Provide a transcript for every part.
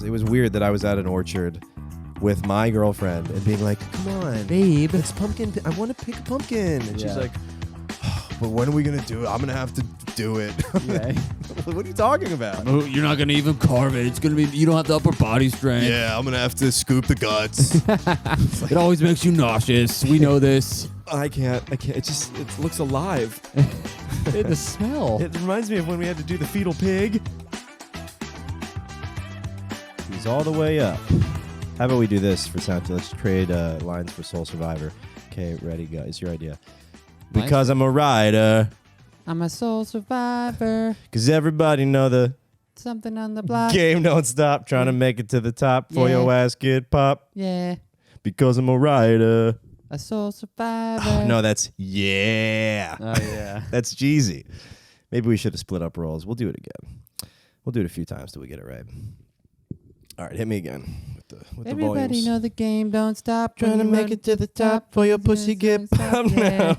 It was weird that I was at an orchard with my girlfriend and being like, "Come on, babe, it's pumpkin. I want to pick a pumpkin." And she's like, "But when are we gonna do it? I'm gonna have to do it." Yeah. What are you talking about? Oh, you're not gonna even carve it. It's gonna be. You don't have the upper body strength. Yeah, I'm gonna have to scoop the guts. It always makes you nauseous. We know this. I can't. It looks alive. The smell. It reminds me of when we had to do the fetal pig. He's all the way up. How about we do this for sound? Let's trade lines for Soul Survivor. Okay, ready, go. It's your idea. Because I'm a rider. I'm a soul survivor. Because everybody know the something on the block. Game don't stop. Trying to make it to the top for your ass get pop. Yeah. Because I'm a rider. A soul survivor. Oh, no, that's yeah. Oh, yeah. That's Jeezy. Maybe we should have split up roles. We'll do it again. We'll do it a few times till we get it right. All right, hit me again with the volumes. Everybody know the game don't stop. Trying to make it to the top for your pussy get popped now.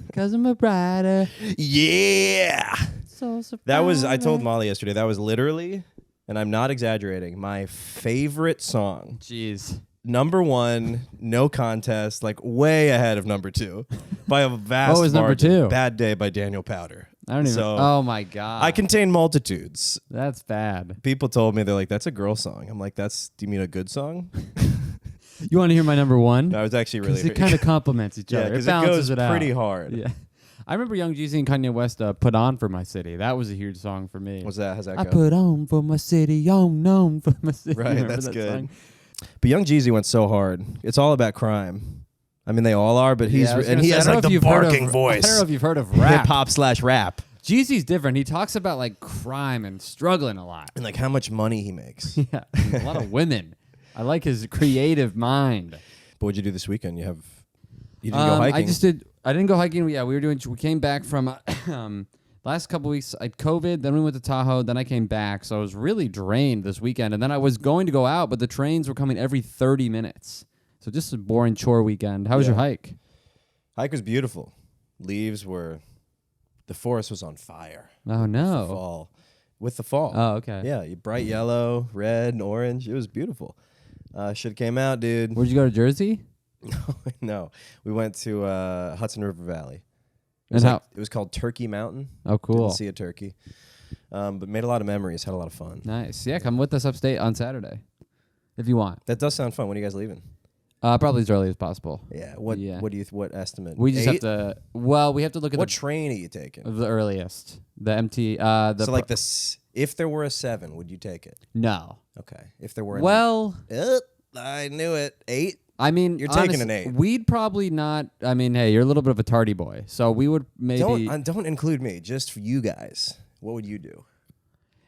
Because I'm a rider. Yeah. Soul survivor. That was, I told Molly yesterday, that was literally, and I'm not exaggerating, my favorite song. Jeez. Number one, no contest, like way ahead of number two by a vast What was margin. number two? Bad Day by Daniel Powder. I don't even. So, oh my god. I contain multitudes. That's bad. People told me, they're like, that's a girl song. I'm like, do you mean a good song? You want to hear my number one? No, I was actually really. Because it kind of complements each other. because it balances goes it out. pretty hard. Yeah. I remember Young Jeezy and Kanye West put on for my city. That was a huge song for me. How's that I go? put on for my city, on for my city. Right, Remember that's that good. song? But Young Jeezy went so hard. It's all about crime. I mean, they all are, but he has like the barking voice. I don't know if you've heard of rap. Hip hop / rap. Jeezy's different. He talks about like crime and struggling a lot. And like how much money he makes. Yeah, a lot of women. I like his creative mind. But what'd you do this weekend? You didn't go hiking? I didn't go hiking. Yeah, we came back from last couple weeks. I had COVID, then we went to Tahoe, then I came back. So I was really drained this weekend. And then I was going to go out, but the trains were coming every 30 minutes. So just a boring chore weekend. How was your hike? Hike was beautiful. The forest was on fire. Oh, no. With the fall. Oh, okay. Yeah, bright yellow, red, and orange. It was beautiful. Should have came out, dude. Where'd you go to Jersey? No. We went to Hudson River Valley. It was called Turkey Mountain. Oh, cool. Didn't see a turkey. But made a lot of memories, had a lot of fun. Nice. Yeah, come with us upstate on Saturday if you want. That does sound fun. When are you guys leaving? Probably as early as possible. Yeah. What estimate? We just 8? have to. Well, we have to look at what train are you taking? the earliest. The MT. So like if there were a 7, would you take it? No. Okay. If there were I knew it. 8. I mean, you're taking an 8. We'd probably not. I mean, hey, you're a little bit of a tardy boy, so we would maybe. Don't include me. Just for you guys. What would you do?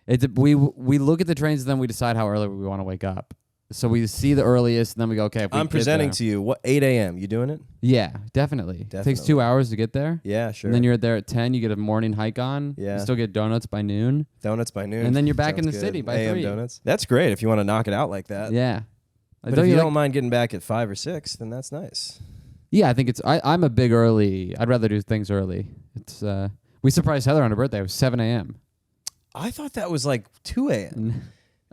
We look at the trains and then we decide how early we want to wake up. So we see the earliest and then we go, okay. If I'm presenting to you. 8 a.m. You doing it? Yeah, definitely. It takes 2 hours to get there. Yeah, sure. And then you're there at 10. You get a morning hike on. Yeah. You still get donuts by noon. Donuts by noon. And then you're back in the Sounds city good. by AM 3. donuts. That's great if you want to knock it out like that. Yeah. But if you don't mind getting back at 5 or 6, then that's nice. Yeah, I think I'm a big early. I'd rather do things early. It's we surprised Heather on her birthday. It was 7 a.m. I thought that was like 2 a.m.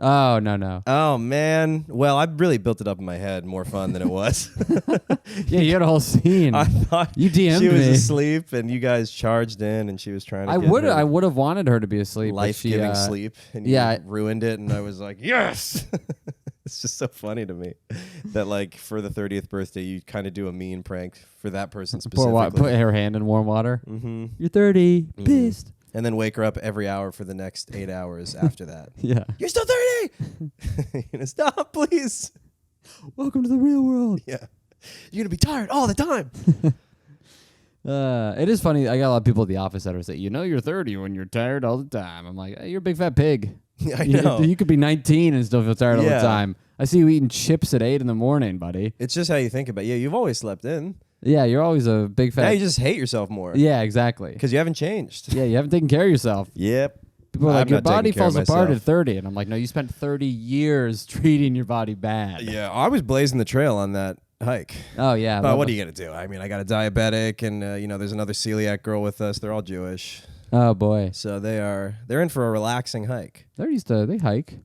Oh, no. Oh, man. Well, I really built it up in my head. More fun than it was. Yeah, you had a whole scene. I thought you DM'd she was me. asleep, and you guys charged in, and she was trying to I would have wanted her to be asleep. Life-giving sleep, and you ruined it, and I was like, yes! It's just so funny to me that, like, for the 30th birthday, you kind of do a mean prank for that person specifically. Put her hand in warm water. Mm-hmm. You're 30. Pissed. And then wake her up every hour for the next 8 hours after that. Yeah. You're still 30! You know, stop, please. Welcome to the real world. Yeah. You're going to be tired all the time. It is funny. I got a lot of people at the office that are saying, you're 30 when you're tired all the time. I'm like, hey, you're a big fat pig. I know. You could be 19 and still feel tired all the time. I see you eating chips at 8 in the morning, buddy. It's just how you think about it. Yeah, you've always slept in. Yeah, you're always a big fat... Now you just hate yourself more. Yeah, exactly. Because you haven't changed. Yeah, you haven't taken care of yourself. Yep. People are like, your body falls apart myself. at 30. And I'm like, no, you spent 30 years treating your body bad. Yeah, I was blazing the trail on that hike. Oh, yeah. But what are you going to do? I mean, I got a diabetic, and, there's another celiac girl with us. They're all Jewish. Oh, boy. So they're in for a relaxing hike. They hike.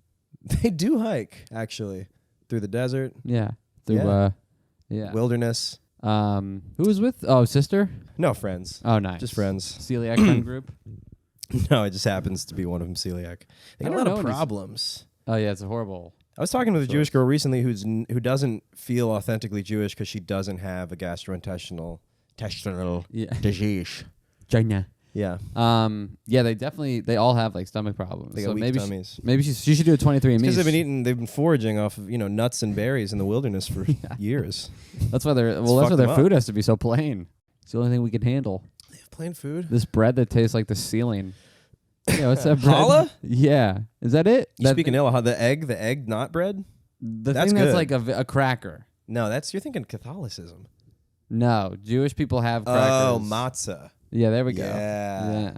They do hike, actually, through the desert. Yeah. Through, Yeah. Wilderness. Who was with? Oh, sister? No, friends. Oh, nice. Just friends. Celiac friend group? No, it just happens to be one of them celiac. They got a lot of problems. Oh, yeah, it's a horrible... I was talking with a Jewish girl recently who doesn't feel authentically Jewish because she doesn't have a gastrointestinal disease. China. Yeah. Yeah, they all have like stomach problems. They got weak tummies. Maybe she should do a 23andMe. Because they've been foraging off of nuts and berries in the wilderness for years. That's why their food has to be so plain. It's the only thing we can handle. They have plain food. This bread that tastes like the ceiling. Yeah, what's that bread? Challah? Yeah, is that it? You speaking ill? The egg not bread. That's thing that's like a cracker. No, you're thinking Catholicism. No, Jewish people have crackers. Oh, matzah. Yeah, there we go. Yeah.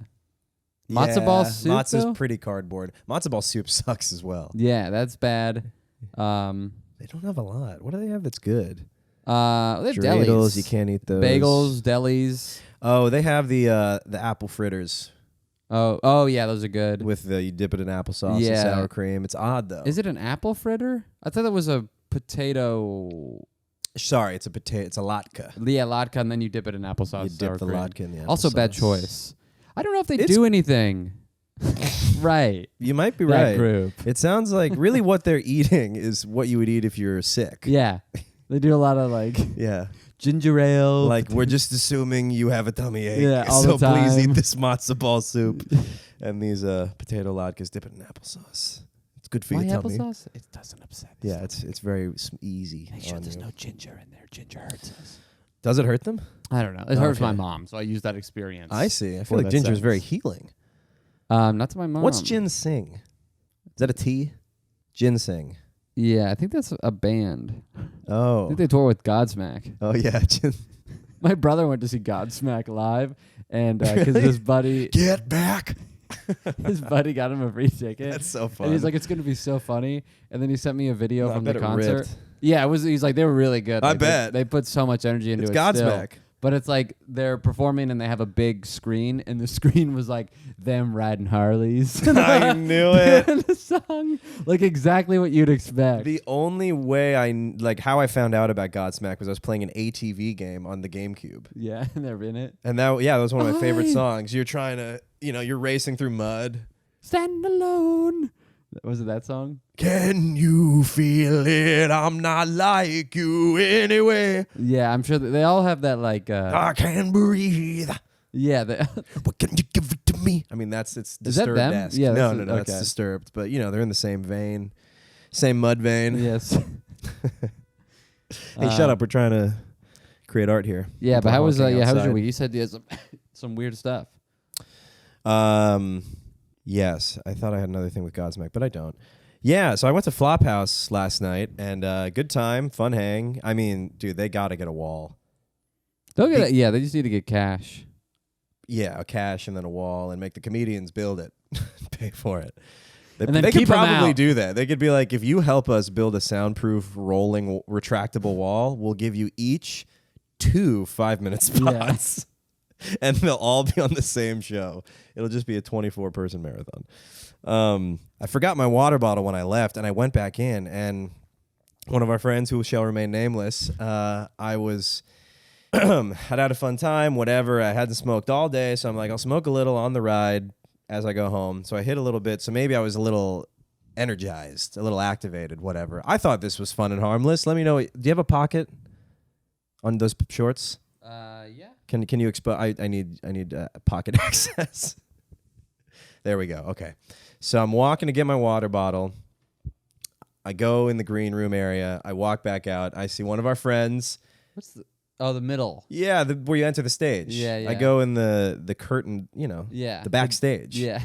Matzo ball soup. Matzah's though? pretty cardboard. Matzo ball soup sucks as well. Yeah, that's bad. They don't have a lot. What do they have that's good? They have Dreidels, delis. you can't eat those. Bagels, delis. Oh, they have the apple fritters. Oh yeah, those are good. You dip it in applesauce and sour cream. It's odd though. Is it an apple fritter? I thought that was a potato. Sorry, it's a potato. It's a latke. Yeah, latke, and then you dip it in applesauce. You dip the latke in the applesauce. Also, bad choice. I don't know if they do anything. Right. You might be that right. Group. It sounds like really what they're eating is what you would eat if you're sick. Yeah. They do a lot of like ginger ale. Like we're just assuming you have a tummy ache. Yeah, all so the time. please eat this matzo ball soup and these potato latkes. Dip it in applesauce. It's good for your tummy. Applesauce? It doesn't upset. Yeah, it's very easy. Make sure there's no ginger in there. Ginger hurts us. Does it hurt them? I don't know. It hurts my mom, so I use that experience. I see. I feel like ginger is very healing. Not to my mom. What's ginseng? Is that a tea? Ginseng. Yeah, I think that's a band. Oh. I think they toured with Godsmack. Oh, yeah. My brother went to see Godsmack live, and because his buddy... Get back! His buddy got him a free ticket. That's so fun. And he's like, it's going to be so funny. And then he sent me a video from the it concert. ripped. Yeah, it was. He's like, they were really good. I like, bet. They put so much energy into it's it. Godsmack. Still. But it's like they're performing and they have a big screen, and the screen was like them riding Harleys. I knew it. The song, like exactly what you'd expect. The only way how I found out about Godsmack was I was playing an ATV game on the GameCube. Yeah, and they're in it. And that was one of my favorite songs. You're trying to, you're racing through mud. Stand alone. Was it that song? Can you feel it? I'm not like you anyway. Yeah, I'm sure they all have that like. I can breathe. Yeah. What can you give it to me? I mean, it's Disturbed. Is that them? Yeah. No, that's Disturbed. But they're in the same vein, same mud vein. Yes. Hey, shut up! We're trying to create art here. Yeah, but how was your week? You said you had some weird stuff. Yes, I thought I had another thing with Godsmack, but I don't. Yeah, so I went to Flophouse last night, and good time, fun hang. I mean, dude, they got to get a wall. They'll get yeah, they just need to get cash. Yeah, a cash and then a wall, and make the comedians build it, pay for it. They could probably do that. They could be like, if you help us build a soundproof, rolling, retractable wall, we'll give you each 2 5-minute spots. Yeah. And they'll all be on the same show. It'll just be a 24-person marathon. I forgot my water bottle when I left, and I went back in, and one of our friends who shall remain nameless, I was had a fun time, whatever. I hadn't smoked all day, so I'm like, I'll smoke a little on the ride as I go home. So I hit a little bit, so maybe I was a little energized, a little activated, whatever. I thought this was fun and harmless. Let me know. Do you have a pocket on those shorts? Yeah. Can you expose? I need pocket access. There we go. Okay. So I'm walking to get my water bottle. I go in the green room area. I walk back out. I see one of our friends. What's the middle? Yeah, where you enter the stage. Yeah. I go in the curtain, Yeah. the backstage. Yeah.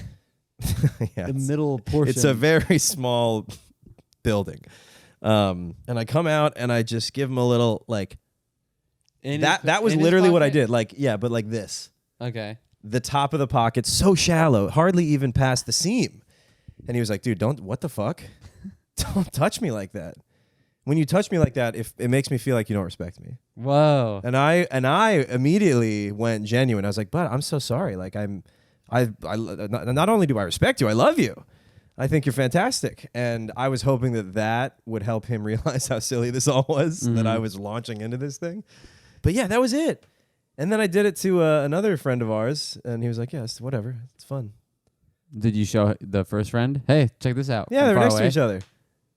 Yeah, the middle portion. It's a very small building. And I come out and I just give him a little like that was literally what I did. Like, yeah, but like this. Okay. The top of the pocket, so shallow, hardly even past the seam. And he was like, dude, what the fuck? Don't touch me like that. When you touch me like that, it makes me feel like you don't respect me. Whoa. And I immediately went genuine. I was like, but I'm so sorry. Like not only do I respect you, I love you. I think you're fantastic. And I was hoping that would help him realize how silly this all was, that I was launching into this thing. But yeah, that was it. And then I did it to another friend of ours, and he was like, yes, whatever. It's fun. Did you show the first friend? Hey, check this out. Yeah, they were next to each other.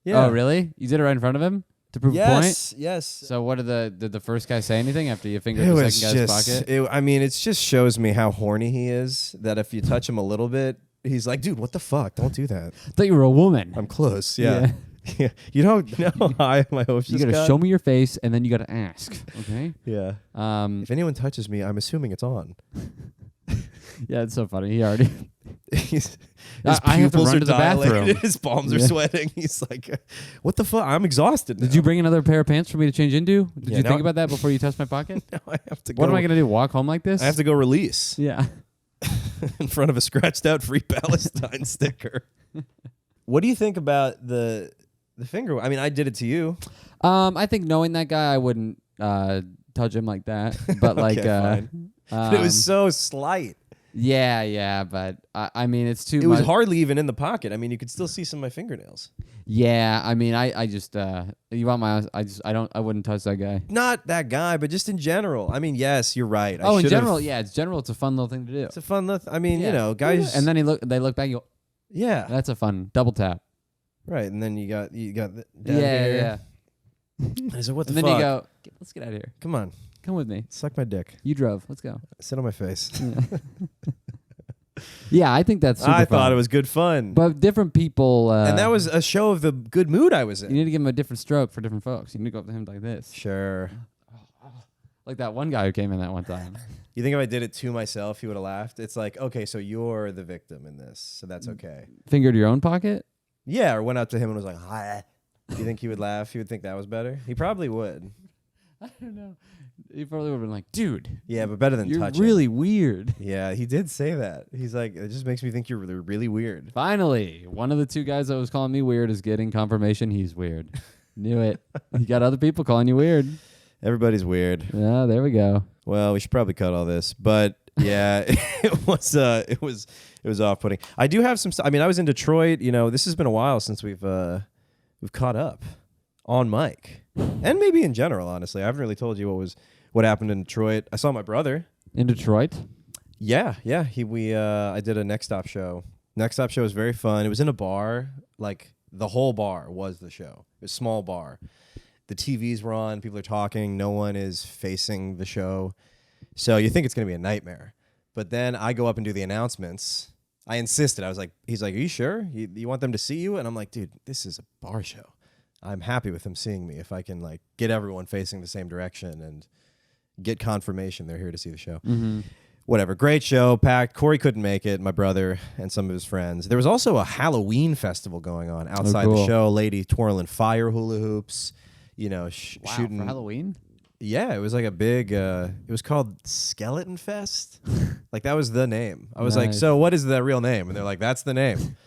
Yeah. Oh, really? You did it right in front of him to prove a point? Yes. So what did the first guy say anything after you fingered the second guy's pocket? It just shows me how horny he is, that if you touch him a little bit, he's like, dude, what the fuck? Don't do that. I thought you were a woman. I'm close. Yeah. Yeah. You know how high my hopes You got to show me your face, and then you got to ask. Okay? Yeah. If anyone touches me, I'm assuming it's on. Yeah, it's so funny. He already... His I have to pupils run are to the bathroom. dilated. His palms are sweating. He's like, what the fuck? I'm exhausted now. Did you bring another pair of pants for me to change into? Did Yeah, you no. think about that before you touched my pocket? No, I have to go. What am I going to do? Walk home like this? I have to go release Yeah. in front of a scratched out Free Palestine sticker. What do you think about the finger? I mean, I did it to you. I think knowing that guy, I wouldn't touch him like that. But like, fine. It was so slight. Yeah, but I mean, it's too It much. was hardly even in the pocket. I mean, you could still see some of my fingernails. Yeah, I mean, I just you want my? I wouldn't touch that guy. Not that guy, but just in general. I mean, yes, you're right. Oh, in general, yeah, it's a fun little thing to do. It's a fun little. I mean, Yeah. you know, guys. And then they look back. You go, yeah, that's a fun double tap. right. And then you got down Yeah. here. And I said, what the And fuck? then you go, let's get out of here. Come on, Come with me. suck my dick. You drove. Let's go. Sit on my face. Yeah, I think that's super I fun. thought it was good fun. But different people. And that was a show of the good mood I was You in. need to give him a different stroke for different folks. You need to go up to him like this. Sure. Like that one guy who came in that one time. You think if I did it to myself, he would have laughed? It's like, okay, so you're the victim in this, so that's okay. Fingered your own pocket? Yeah, or went up to him and was like, hi. Do you think he would laugh? He would think that was better? He probably would. I don't know. He probably would have been like, dude. Yeah, but better than You're touching. really weird. Yeah, he did say that. He's like, it just makes me think you're really, really weird. Finally, one of the two guys that was calling me weird is getting confirmation he's weird. Knew it. You got other people calling you weird. Everybody's weird. Yeah, there we go. Well, we should probably cut all this, but yeah, it was off-putting. I do have some. I mean, I was in Detroit. You know, this has been a while since we've caught up on mic, and maybe in general. Honestly, I haven't really told you what happened in Detroit. I saw my brother In Detroit? Yeah. I did a Next Stop show. Next Stop show was very fun. It was in a bar. Like the whole bar was the show. It was a small bar. The TVs were on. People are talking. No one is facing the show. So you think it's going to be a nightmare. But then I go up and do the announcements. I insisted. I was like, he's like, are you sure? You want them to see you? And I'm like, dude, this is a bar show. I'm happy with them seeing me if I can like get everyone facing the same direction and get confirmation they're here to see the show. Mm-hmm. Whatever. Great show. Packed. Corey couldn't make it. My brother and some of his friends. There was also a Halloween festival going on outside the show. Lady twirling fire hula hoops. You know, shooting. For Halloween? Yeah, it was like a big, it was called Skeleton Fest. Like that was the name. I was like, so what is the real name? And they're like, that's the name.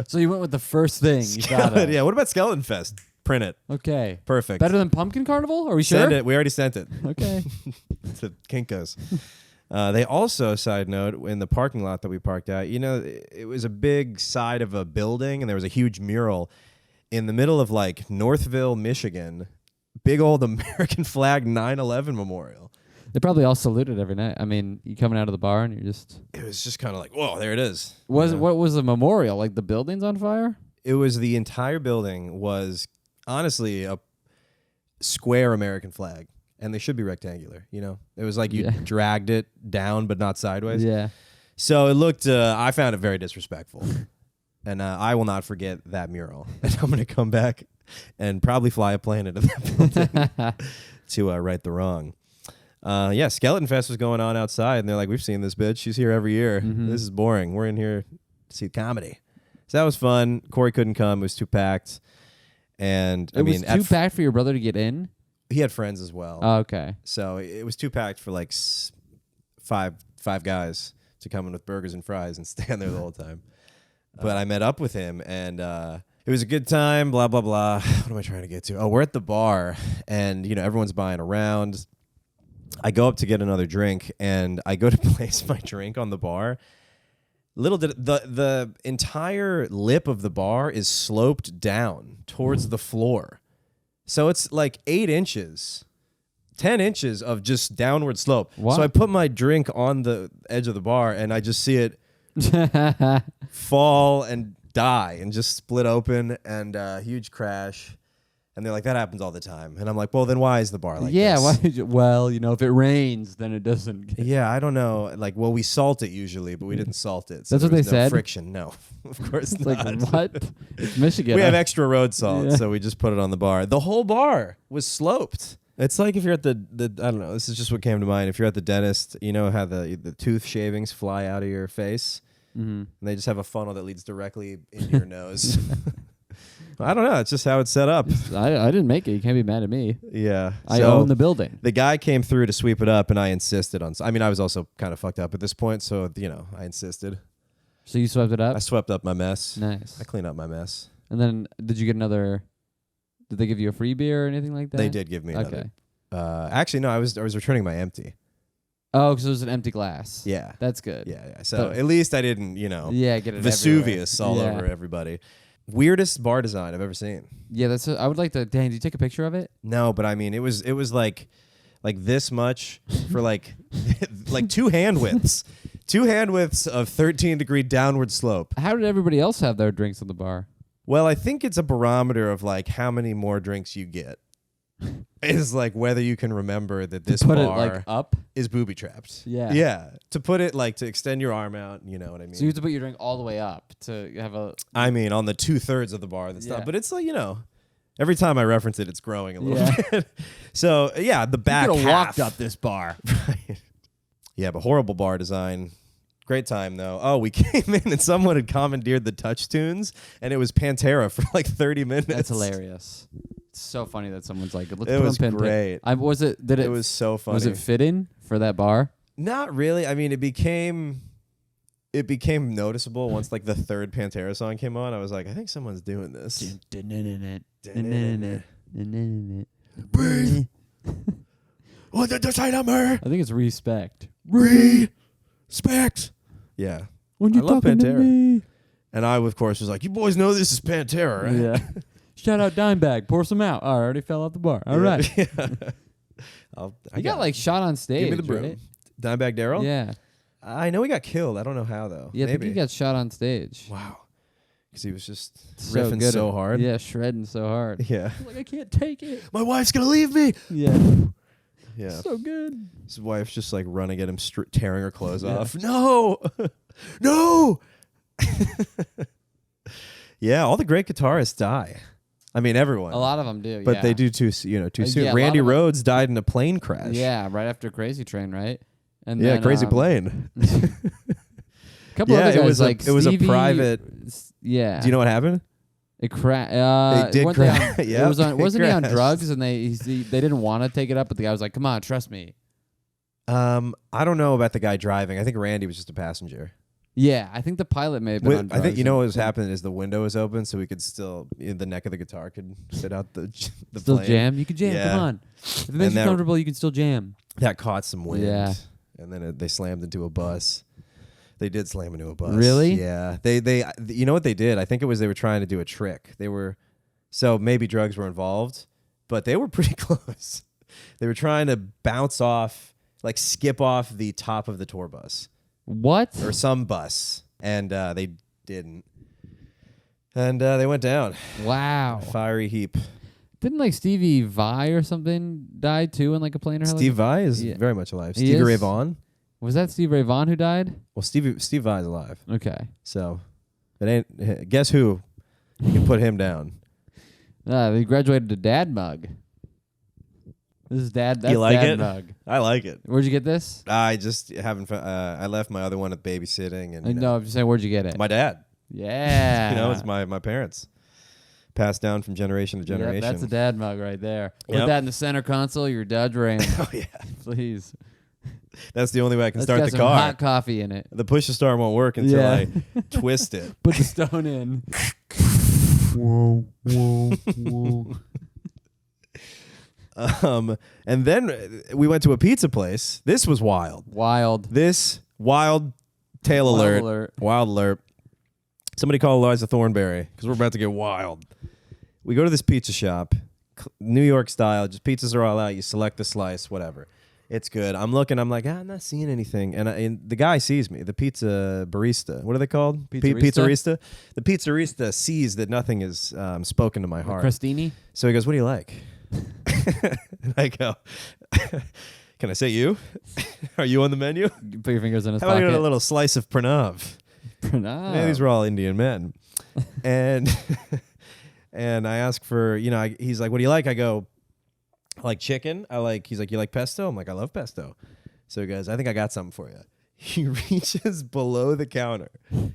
So you went with the first thing you thought of. Yeah, what about Skeleton Fest? Print it. Okay. Perfect. Better than Pumpkin Carnival? Are we Send sure? it. We already sent it. Okay. To Kinko's. They also, side note, in the parking lot that we parked at, you know, it was a big side of a building and there was a huge mural in the middle of like Northville, Michigan. Big old American flag 9/11 memorial. They probably all saluted every night. I mean, you coming out of the bar and you're just... It was just kind of like, whoa, there it is. What was the memorial? Like the building's on fire? It was the entire building was honestly a square American flag. And they should be rectangular, you know? It was like you dragged it down, but not sideways. Yeah. So it looked, I found it very disrespectful. And I will not forget that mural. And I'm going to come back and probably fly a plane into that building to right the wrong. Yeah, Skeleton Fest was going on outside, and they're like, we've seen this bitch. She's here every year. Mm-hmm. This is boring. We're in here to see comedy. So that was fun. Corey couldn't come. It was too packed. And It was too packed for your brother to get in? He had friends as well. Oh, okay. So it was too packed for like five guys to come in with burgers and fries and stand there the whole time. But I met up with him, and it was a good time, blah, blah, blah. What am I trying to get to? Oh, we're at the bar, and, you know, everyone's buying around. I go up to get another drink, and I go to place my drink on the bar, Little did the entire lip of the bar is sloped down towards the floor. So it's like 8 inches, 10 inches of just downward slope. Wow. So I put my drink on the edge of the bar and I just see it fall and die and just split open and huge crash. And they're like, that happens all the time. And I'm like, well, then why is the bar like yeah, this? why did you, well, if it rains, then it doesn't. Yeah, I don't know. Like, well, we salt it usually, but we didn't salt it. So That's what there they was no said? friction. No, of course It's not. like, what? It's Michigan. We have extra road salt, Yeah. so we just put it on the bar. The whole bar was sloped. It's like if you're at the I don't know, this is just what came to mind. If you're at the dentist, you know how the tooth shavings fly out of your face? Mm-hmm. And they just have a funnel that leads directly into your nose. I don't know. It's just how it's set up. I didn't make it. You can't be mad at me. Yeah. I So own the building. the guy came through to sweep it up, and I insisted on. I mean, I was also kind of fucked up at this point, so I insisted. So you swept it up? I swept up my mess. Nice. I cleaned up my mess. And then did you get another? Did they give you a free beer or anything like that? They did give me another. Okay. Actually, no. I was returning my empty. Oh, because it was an empty glass. Yeah. That's good. Yeah. So But- at least I didn't, Yeah, get it Vesuvius everywhere. all over everybody. Weirdest bar design I've ever seen. Yeah, that's. I would like to. Dan, did you take a picture of it? No, but I mean, it was like this much for like 2 hand widths. 2 hand widths of 13-degree downward slope. How did everybody else have their drinks on the bar? Well, I think it's a barometer of like how many more drinks you get. Is like whether you can remember that this Put bar it like up. is booby trapped. Yeah. Yeah. To put it like to extend your arm out, you know what I mean? So you have to put your drink all the way up to have a. I mean, on the 2/3 of the bar that's Yeah. not, but it's like, every time I reference it, it's growing a little Yeah. bit. So yeah, the back You could have half. walked up this bar. Right. Yeah, but horrible bar design. Great time though. Oh, we came in and someone had commandeered the touch tunes, and it was Pantera for like 30 minutes. That's hilarious. It's so funny that someone's like, let's It put was on Pantera. great. It It was so funny. Was it fitting for that bar? Not really. I mean, it became noticeable once like the third Pantera song came on. I was like, I think someone's doing this. Breathe. What the dynamite? I think it's respect. Respect. Yeah. When I you're love talking to Pantera. me. And I, of course, was like, you boys know this is Pantera, right? Yeah. Shout out Dimebag. Pour some out. Oh, I already fell off the bar. All right. Yeah. I got like shot on stage. Give me the broom. Right? Dimebag Darrell? Yeah. I know he got killed. I don't know how, though. Yeah, I think Maybe. he got shot on stage. Wow. Because he was just So riffing good so at- hard. Yeah, shredding so hard. Yeah. Like, I can't take it. My wife's going to leave me. Yeah. Yeah. So good. His wife's just like running at him, tearing her clothes Yeah. off. No. No. Yeah, all the great guitarists die. I mean, everyone. A lot of them do, But yeah. they do too soon. yeah, a lot Randy of 'em- Rhodes died in a plane crash. Yeah, right after Crazy Train, right? And Yeah, then, crazy plane. A couple Yeah, other it guys was a- like it was a Stevie- private- Yeah. Do you know what happened? It crashed. It did weren't they crash. on- Yep, it was on, it wasn't he on crashed. drugs? And they didn't want to take it up, but the guy was like, "Come on, trust me." I don't know about the guy driving. I think Randy was just a passenger. Yeah, I think the pilot may have been on drugs. I think you know what was and- happening is the window was open, so we could still the neck of the guitar could sit out the Still plane. jam. You can jam. Yeah. Come on. If it makes And you that- comfortable, you can still jam. That caught some wind. Yeah. And then they slammed into a bus. They did slam into a bus. Really? Yeah. They you know what they did? I think it was they were trying to do a trick. So maybe drugs were involved, but they were pretty close. They were trying to bounce off, like skip off the top of the tour bus What? or some bus, and they didn't. And they went down. Wow. Fiery heap. Didn't like Stevie Vai or something die too in like a plane or Steve Vai is Yeah. very much alive. He Stevie Ray is? Vaughan. Was that Steve Ray Vaughan who died? Well, Steve Vai is alive. Okay. So it ain't. Guess who? You can put him down. They graduated to Dad Mug. This is Dad. That's You like Dad it? Mug. I like it. Where'd you get this? I just haven't. I left my other one at babysitting, and you No, know, I'm just saying, where'd you get it? my dad. Yeah. You know, it's my parents. Passed down from generation to generation. Yep, that's a Dad Mug right there. Put Yep. that in the center console. Your Dodge Ram, Oh yeah, please. that's the only way I can Let's start got the some car. hot coffee in it. The push to start won't work until Yeah. I twist it. Put the stone in. Whoa, whoa, whoa. And then we went to a pizza place. This was wild. Wild. This wild Tail Wild alert. alert. Wild alert. Somebody call Eliza Thornberry because we're about to get wild. We go to this pizza shop, New York style. Just pizzas are all out. You select the slice, whatever. It's good. I'm looking. I'm like, I'm not seeing anything. And the guy sees me. The pizza barista. What are they called? Pizzerista. The pizzerista sees that nothing is spoken to my heart. Crostini? So he goes, what do you like? And I go, can I say you? Are you on the menu? You put your fingers in his How about pocket. you get a little slice of pranav? Pranav. Yeah, these were all Indian men. And and I ask for, he's like, what do you like? I go, I like chicken. He's like, you like pesto? I'm like, I love pesto. So he goes, I think I got something for you. He reaches below the counter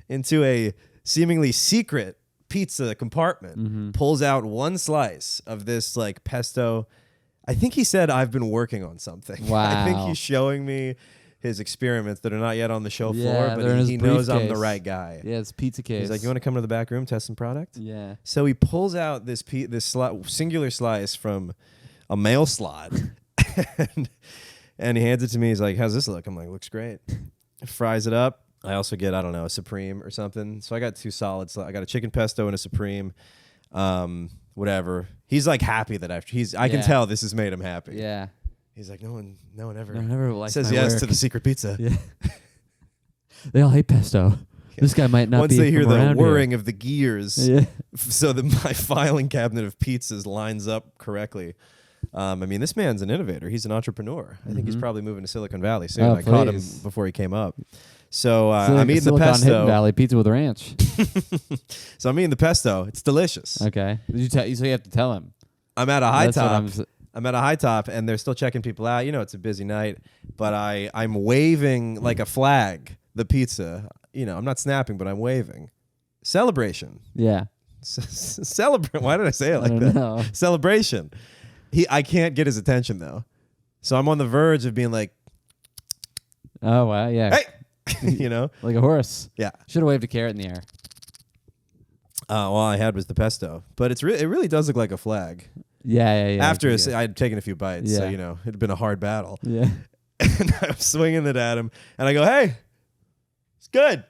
into a seemingly secret pizza compartment, pulls out one slice of this like pesto. I think he said, I've been working on something. Wow. I think he's showing me his experiments that are not yet on the show floor, they're in but his he knows I'm the briefcase. right guy. Yeah, it's pizza case. He's like, you want to come to the back room, test some product? Yeah. So he pulls out this singular slice from a mail slot and he hands it to me. He's like, how's this look? I'm like, looks great. Fries it up. I also get, I don't know, a Supreme or something. So I got two solids. I got a chicken pesto and a Supreme. Whatever. He's like happy that I can tell this has made him happy. Yeah. He's like, no one ever likes says my yes work. to the secret pizza. Yeah. They all hate pesto. This guy might not Once be they hear from the around whirring of the gears, Yeah. so that my filing cabinet of pizzas lines up correctly. I mean, this man's an innovator. He's an entrepreneur. I think he's probably moving to Silicon Valley soon. Oh, I caught him please. before he came up. So Silicon- I'm eating the Silicon Hidden pesto. Valley pizza with ranch. So I'm eating the pesto. It's delicious. Okay. So you have to tell him. I'm at a high That's what top. I'm at a high top, and they're still checking people out. It's a busy night, but I'm waving like a flag the pizza. I'm not snapping, but I'm waving. Celebration. Yeah. Celebrate. Why did I say it like I that? don't know. Celebration. I can't get his attention though, so I'm on the verge of being like, Oh, wow. Yeah. hey, Like a horse. yeah. Should have waved a carrot in the air. All I had was the pesto, but it really does look like a flag. Yeah. After yeah. I'd taken a few bites, so Yeah. it'd been a hard battle. Yeah. And I'm swinging it at him, and I go, "Hey, it's good."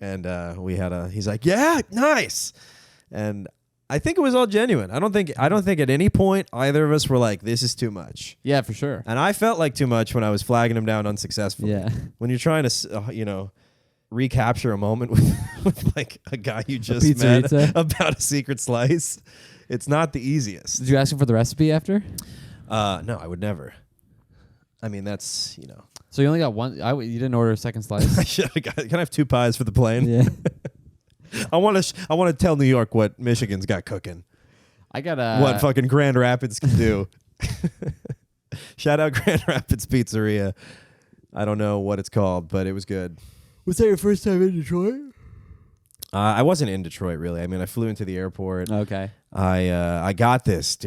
And he's like, "Yeah, nice." And I think it was all genuine. I don't think at any point either of us were like, "This is too much." Yeah, for sure. And I felt like too much when I was flagging him down unsuccessfully. Yeah. When you're trying to, recapture a moment with like a guy you just met pizzeria. about a secret slice, it's not the easiest. Did you ask him for the recipe after? No, I would never. I mean, that's, So you only got one. You didn't order a second slice? Can I have 2 pies for the plane? Yeah. I want to tell New York what Michigan's got cooking. I got What fucking Grand Rapids can do. Shout out Grand Rapids Pizzeria. I don't know what it's called, but it was good. Was that your first time in Detroit? I wasn't in Detroit, really. I mean, I flew into the airport. Okay. I got this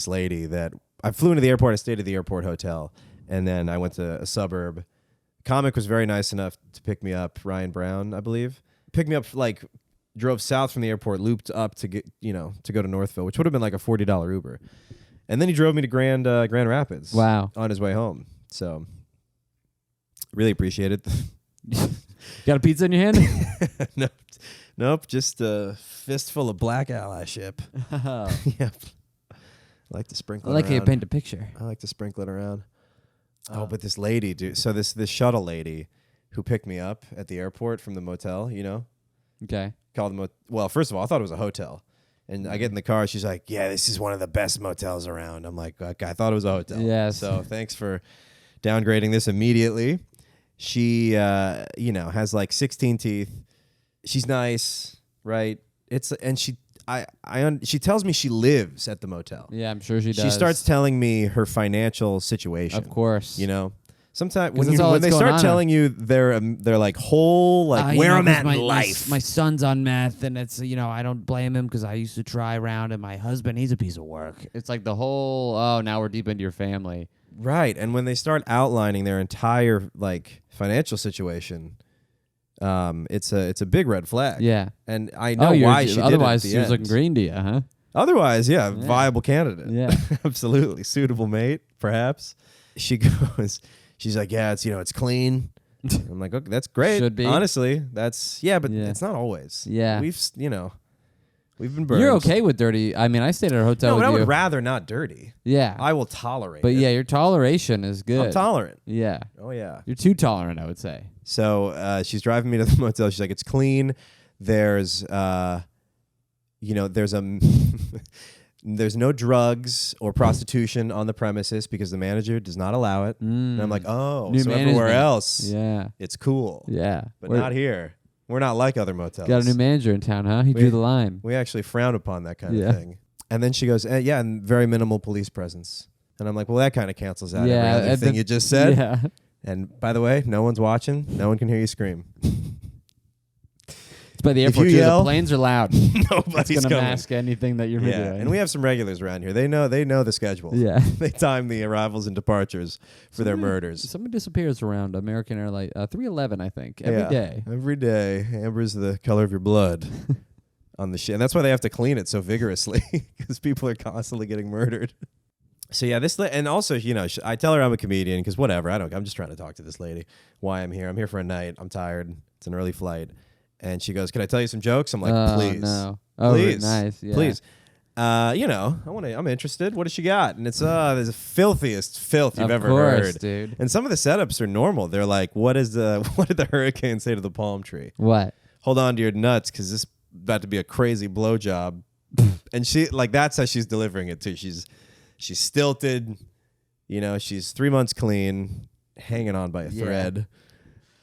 lady that I flew into the airport. I stayed at the airport hotel, and then I went to a suburb. Comic was very nice enough to pick me up. Ryan Brown, I believe, picked me up. Drove south from the airport, looped up to get to go to Northville, which would have been like a $40 Uber, and then he drove me to Grand Rapids. Wow. On his way home. So really appreciate it. Got a pizza in your hand? Nope, just a fistful of black allyship. Oh. Yep. I like to sprinkle I like it how you around. paint a picture. I like to sprinkle it around. But this lady, dude. So this shuttle lady who picked me up at the airport from the motel, Okay. called the well, first of all, I thought it was a hotel. And I get in the car, she's like, yeah, this is one of the best motels around. I'm like, okay, I thought it was a hotel. Yes. So thanks for downgrading this immediately. She, has like 16 teeth. She's nice, right? She tells me she lives at the motel. Yeah, I'm sure she does. She starts telling me her financial situation. Of course. Sometimes 'Cause when that's all they that's going start on. telling you they're like whole where I'm at in life. My son's on meth, and it's I don't blame him because I used to try around, and my husband, he's a piece of work. It's like the whole, now we're deep into your family. Right, and when they start outlining their entire financial situation, it's a big red flag. Yeah. And I know Oh, why she did it at otherwise the she was end. looking green to you, huh? Otherwise, yeah, viable candidate. Yeah. Absolutely suitable mate, perhaps. She's like, yeah, it's it's clean. I'm like, okay, that's great. Should be. Honestly, but it's not always. Yeah. We've been burned. You're okay with dirty. I mean, I stayed at a hotel No, with but I you. would rather not dirty. Yeah. I will tolerate But it. yeah, your toleration is good. I'm tolerant. Yeah. Oh, yeah. You're too tolerant, I would say. So she's driving me to the motel. She's like, it's clean. There's, there's no drugs or prostitution on the premises because the manager does not allow it. And I'm like, New so everywhere management. else, Yeah. it's cool. Yeah. But not here. We're not like other motels. Got a new manager in town, huh? He drew the line. We actually frown upon that kind of thing. And then she goes, and very minimal police presence. And I'm like, well, that kind of cancels out every other thing you just said. Yeah. And by the way, no one's watching. No one can hear you scream. It's by the airport, you too. yell, The planes are loud. Nobody's It's going to coming. mask anything that you're doing. And we have some regulars around here. They know the schedule. Yeah. They time the arrivals and departures for their murders. Someone disappears around American Airlines 311, I think, every day. Every day. Amber's the color of your blood on the shit. And that's why they have to clean it so vigorously because people are constantly getting murdered. So yeah, and also, I tell her I'm a comedian because whatever, I'm just trying to talk to this lady. Why I'm here. I'm here for a night. I'm tired. It's an early flight. And she goes, "Can I tell you some jokes?" I'm like, "Please, no. please, nice, yeah. please." I'm interested. What does she got? And it's there's the filthiest filth you've ever heard, dude. And some of the setups are normal. They're like, what did the hurricane say to the palm tree? What? Hold on to your nuts because this is about to be a crazy blowjob. And she that's how she's delivering it too. She's stilted, she's 3 months clean, hanging on by a thread.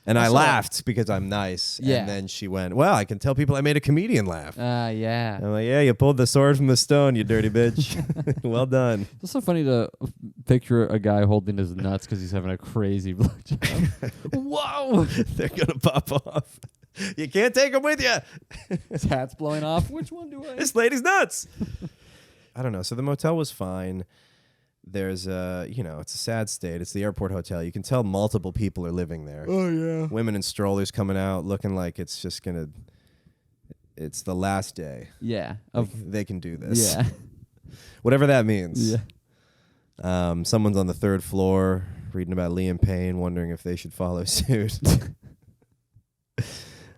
And I laughed because I'm nice. Yeah. And then she went, well, I can tell people I made a comedian laugh. Yeah. I'm like, yeah, you pulled the sword from the stone, you dirty bitch. Well done. It's so funny to picture a guy holding his nuts because he's having a crazy blowjob. Whoa! They're going to pop off. You can't take them with you. His hat's blowing off. Which one do I? This lady's nuts. I don't know. So the motel was fine. There's it's a sad state. It's the airport hotel. You can tell multiple people are living there. Oh, yeah. Women in strollers coming out looking like it's the last day. Yeah. They can do this. Yeah. Whatever that means. Yeah. Someone's on the third floor reading about Liam Payne, wondering if they should follow suit.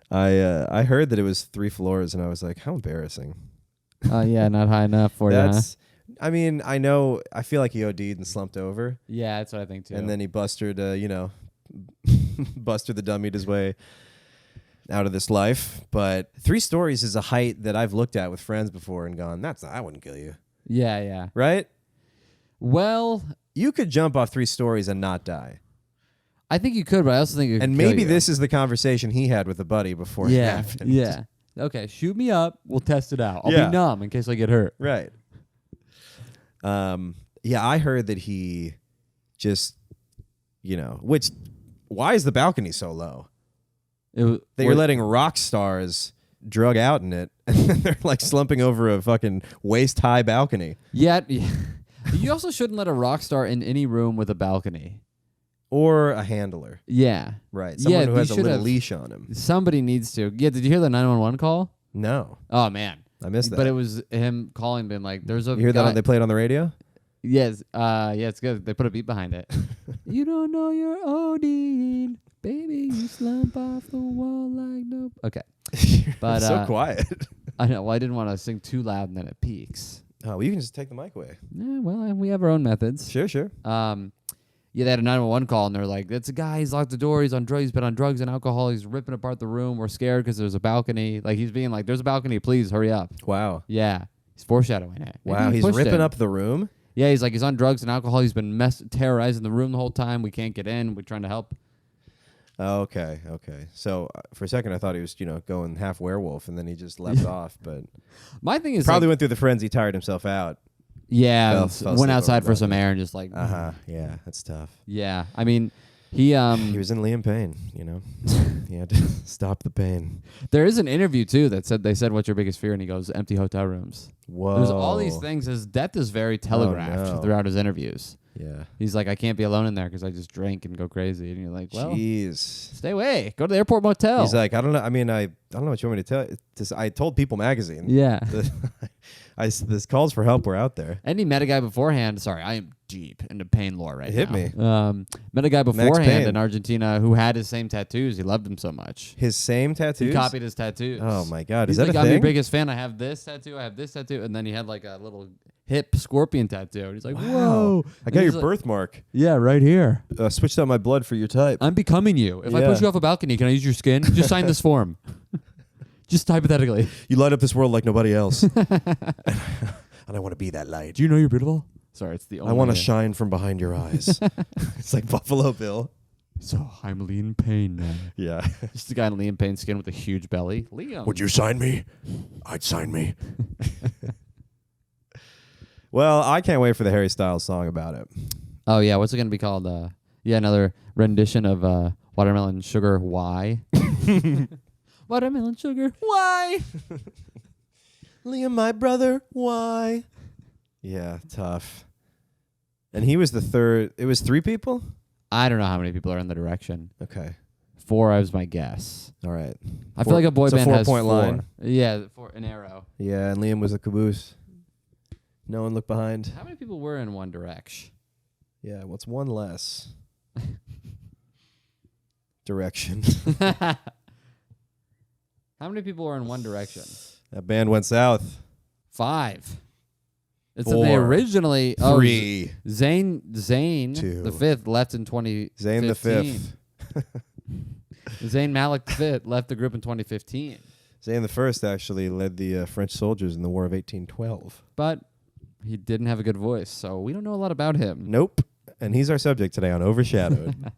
I heard that it was 3 floors, and I was like, how embarrassing. Yeah, not high enough for you, huh? I mean, I feel like he OD'd and slumped over. Yeah, that's what I think, too. And then he busted the dummied his way out of this life. But 3 stories is a height that I've looked at with friends before and gone, I wouldn't kill you. Yeah. Right? Well, you could jump off 3 stories and not die. I think you could, but I also think it could And kill maybe you. this is the conversation he had with a buddy before it happened. Yeah. Okay, shoot me up. We'll test it out. I'll Yeah. be numb in case I get hurt. Right. I heard that he just, why is the balcony so low? That you're letting rock stars drug out in it, and they're like slumping over a fucking waist-high balcony. Yeah. You also shouldn't let a rock star in any room with a balcony. Or a handler. Yeah. Right. Someone who you has a little have- leash on him. Somebody needs to. Yeah, did you hear the 911 call? No. Oh, man. I missed that. But it was him calling, being like, there's a You hear guy. that they play it on the radio? Yes. Yeah, it's good. They put a beat behind it. You don't know you're ODing. Baby, you slump off the wall like no. Okay. But so quiet. I know. Well, I didn't want to sing too loud and then it peaks. Oh, well, you can just take the mic away. Yeah, well, we have our own methods. Sure. Yeah, they had a 911 call, and they're like, "It's a guy. He's locked the door. He's on drugs. He's been on drugs and alcohol. He's ripping apart the room. We're scared because there's a balcony. Like he's being like, there's a balcony. Please hurry up." Wow. Yeah, he's foreshadowing it. Maybe Wow, he he's pushed ripping it. up the room? Yeah, he's like, he's on drugs and alcohol. He's been terrorizing the room the whole time. We can't get in. We're trying to help. Oh, okay. So for a second, I thought he was, going half werewolf, and then he just left off. But My thing is probably like, went through the frenzy, tired himself out. yeah, fell went asleep outside over for the some air and just like, Yeah, that's tough. yeah. I mean, he He was in Liam Payne, He had to stop the pain. There is an interview too that they said, "What's your biggest fear?" And he goes, "Empty hotel rooms." Whoa. There's all these things. His death is very telegraphed no. throughout his interviews. Yeah. He's like, I can't be alone in there because I just drink and go crazy. And you're like, well, Jeez. stay away. Go to the airport motel. He's like, I don't know. I mean, I don't know what you want me to tell. I told People magazine. yeah. This calls for help were out there. And he met a guy beforehand. Sorry, I am deep into Payne lore right Hit now. me. Met a guy Payne. beforehand in Argentina who had his same tattoos. He loved them so much. His same tattoos? He copied his tattoos. Oh, my God. He's Is that like, a I'm your thing? biggest fan. I have this tattoo. I have this tattoo. And then he had like a little hip scorpion tattoo. And he's like, Wow. whoa. I And got he's your like, birthmark. Yeah, right here. Switched out my blood for your type. I'm becoming you. If I Yeah. push you off a balcony, can I use your skin? Just sign this form. Just hypothetically. You light up this world like nobody else. And I want to be that light. Do you know you're beautiful? Sorry, it's the only I want to shine from behind your eyes. It's like Buffalo Bill. So I'm Liam Payne now. Yeah. Just the guy in Liam Payne's skin with a huge belly. Liam. Would you sign me? I'd sign me. Well, I can't wait for the Harry Styles song about it. Oh, yeah. What's it going to be called? Another rendition of Watermelon Sugar. Why? Watermelon Sugar. Why? Liam, my brother, why? Yeah, tough. And he was the third. It was 3 people? I don't know how many people are in the direction. Okay. 4 was my guess. All right. I feel like a boy it's band a has 4-point 4. line. Yeah, an arrow. Yeah, and Liam was the caboose. No one looked behind. How many people were in One Direction? Yeah, what's one less? Direction. How many people were in One Direction? That band went south. 5. It said they 4. originally 3. Zayn 2. the 5th left in 2015. Zayn the 5th. Zayn Malik the 5th left the group in 2015. Zayn the 1st actually led the French soldiers in the War of 1812. But he didn't have a good voice, so we don't know a lot about him. Nope. And he's our subject today on Overshadowed.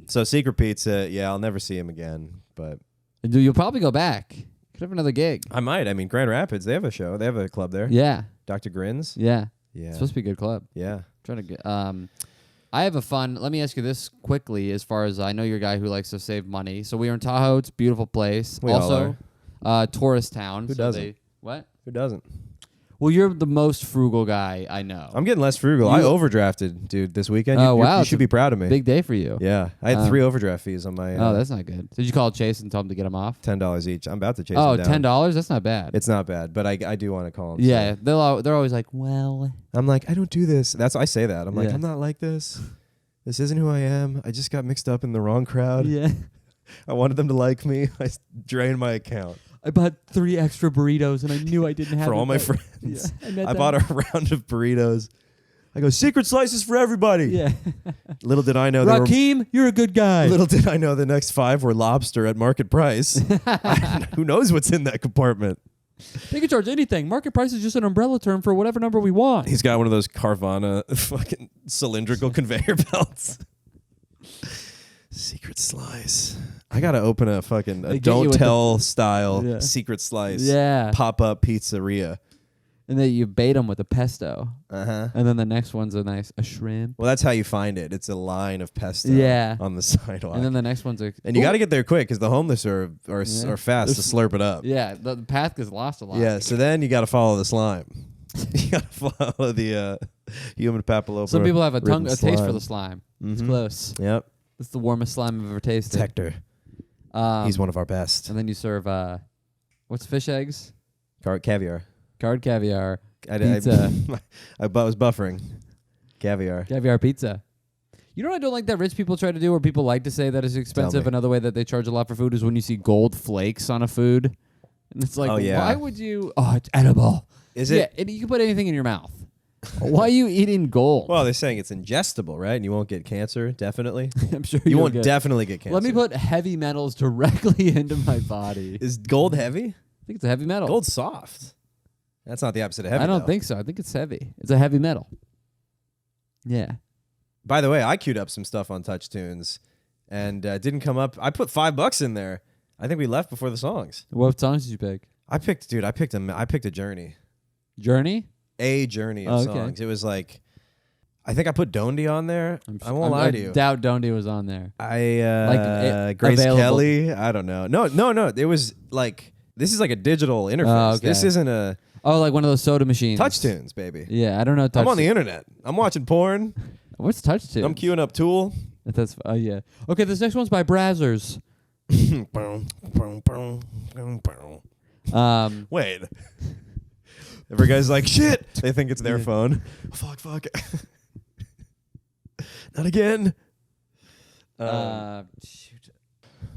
So Secret Pizza, yeah, I'll never see him again, but You'll probably go back. Could have another gig. I might. I mean, Grand Rapids, they have a show. They have a club there. Yeah. Dr. Grins. Yeah. Yeah. It's supposed to be a good club. Yeah. Trying to get I have a fun. Let me ask you this quickly. As far as I know, you're a guy who likes to save money. So we are in Tahoe. It's a beautiful place. We all also, tourist town. Who so doesn't? What? Who doesn't? Well, you're the most frugal guy I know. I'm getting less frugal. I overdrafted, dude, this weekend. Oh, wow. You should be proud of me. Big day for you. Yeah. I had 3 overdraft fees on my Oh, that's not good. Did you call Chase and tell him to get them off? $10 each. I'm about to chase Oh, them down. $10? That's not bad. It's not bad, but I do want to call them. Yeah, they're always like, well. I'm like, I don't do this. I say that. I'm like, Yeah. I'm not like this. This isn't who I am. I just got mixed up in the wrong crowd. Yeah. I wanted them to like me. I drained my account. I bought 3 extra burritos and I knew I didn't have For all my friends. friends. Yeah, I bought a round of burritos. I go, secret slices for everybody. Yeah. Little did I know Rakeem, you're a good guy. Little did I know the next 5 were lobster at market price. Who knows what's in that compartment? They can charge anything. Market price is just an umbrella term for whatever number we want. He's got one of those Carvana fucking cylindrical conveyor belts. Secret slice. I gotta open a fucking don't tell style secret slice. Yeah. Pop up pizzeria. And then you bait them with a pesto. Uh-huh. And then the next one's a shrimp. Well, that's how you find it. It's a line of pesto on the sidewalk. And then the next one's and you got to get there quick because the homeless are fast to slurp it up. Yeah, the path gets lost a lot. Yeah, so then you got to follow the slime. You got to follow the human papilloma. Some people have a taste for slime. the slime. Mm-hmm. It's close. Yep. It's the warmest slime I've ever tasted. It's Hector. He's one of our best. And then you serve what's fish eggs? Caviar. Card caviar. Pizza. I was buffering. Caviar. Caviar pizza. You know what I don't like that rich people try to do, or people like to say that it's expensive? Another way that they charge a lot for food is when you see gold flakes on a food. And it's like, why would you? Oh, it's edible. Is it? Yeah, you can put anything in your mouth. Why are you eating gold? Well, they're saying it's ingestible, right? And you won't get cancer, definitely. I'm sure you won't definitely get cancer. Let me put heavy metals directly into my body. Is gold heavy? I think it's a heavy metal. Gold's soft. That's not the opposite of heavy. I don't think so. I think it's heavy. It's a heavy metal. Yeah. By the way, I queued up some stuff on Touch Tunes and didn't come up. I put $5 in there. I think we left before the songs. What songs did you pick? I picked a journey. Journey? A journey of songs. It was like, I think I put Dondi on there. I won't lie to you. I doubt Dondi was on there. Grace available. Kelly. I don't know. No. It was like, this is like a digital interface. Oh, okay. This isn't a... Oh, like one of those soda machines. Touch Tunes, baby. Yeah, I don't know. I'm on the internet. I'm watching porn. What's Touch Tunes? I'm queuing up Tool. That's yeah. Okay, this next one's by Brazzers. Wait. Every guy's like, shit. They think it's their phone. Fuck. Not again. Shoot.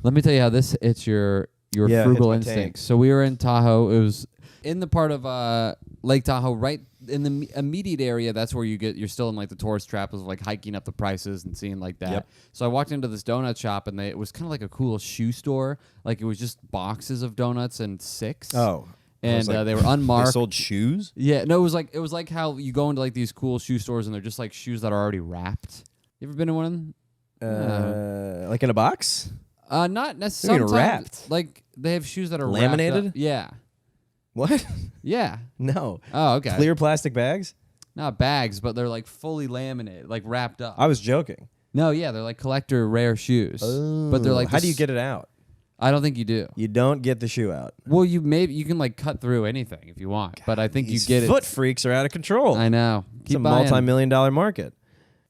Let me tell you how it's your Yeah, frugal hits my taint. instincts. So we were in Tahoe. It was in the part of Lake Tahoe, right in the immediate area. That's where you're still in like the tourist trap of like hiking up the prices and seeing like that. Yep. So I walked into this donut shop and it was kind of like a cool shoe store. Like it was just boxes of donuts and six. Oh. And like, they were unmarked. They sold shoes? Yeah, no, it was like how you go into like these cool shoe stores and they're just like shoes that are already wrapped. You ever been in one of them? Like in a box? Not necessarily wrapped? Like they have shoes that are Laminated? wrapped up. Yeah, What? yeah. No. Oh, okay. Clear plastic bags? Not bags, but they're like fully laminated, like wrapped up. I was joking. No, yeah, they're like collector rare shoes. But they're like how do you get it out? I don't think you do. You don't get the shoe out. Well, you can like cut through anything if you want, but I think you These get it. foot freaks are out of control. I know. It's a Keep buying. multi-million-dollar market.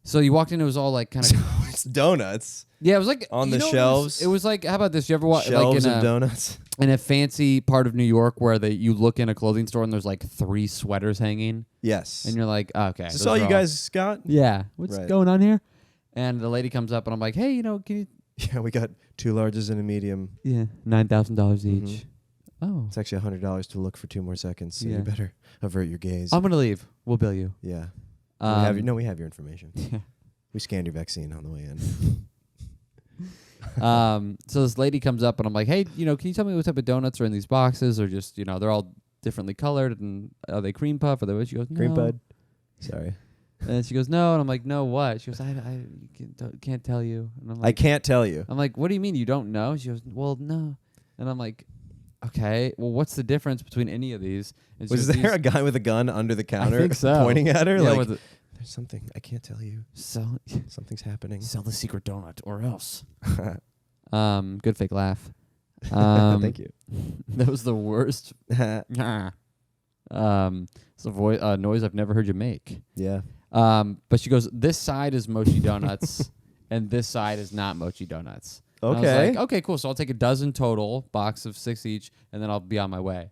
So you walked in, it was all like kind of. It's donuts. Yeah, it was like On you the know, shelves. It was like, how about this? You ever watch Shelves like of donuts. in a fancy part of New York where you look in a clothing store and there's like 3 sweaters hanging, Yes. and you're like, oh, okay, Is this those all are you guys got? Yeah, what's Right. going on here? And the lady comes up and I'm like, hey, can you? Yeah, we got 2 larges and a medium. Yeah, $9,000 each. Mhm. Oh, It's actually $100 to look for 2 more seconds, so Yeah. you better avert your gaze. I'm gonna leave. We'll bill you. Yeah. Um, We have your information. Yeah. We scanned your vaccine on the way in. So this lady comes up and I'm like, hey, can you tell me what type of donuts are in these boxes, or just they're all differently colored, and are they cream puff or they what? She goes, no. Cream bud. Sorry. And she goes, no, and I'm like, no, what? She goes, I can't tell you. And I'm I like, can't tell you. I'm like, what do you mean you don't know? She goes, well, no. And I'm like, okay, well, what's the difference between any of these? And she Was goes, there a guy with a gun under the counter think so. pointing at her? Yeah, like, with the- there's something. I can't tell you. sell Something's happening. the secret donut or else. Good fake laugh. Thank you. That was the worst. It's a noise I've never heard you make. Yeah. But she goes, this side is Mochi donuts, and this side is not Mochi donuts. And I was Okay. like, okay, cool. So I'll take a dozen total, box of 6 each, and then I'll be on my way.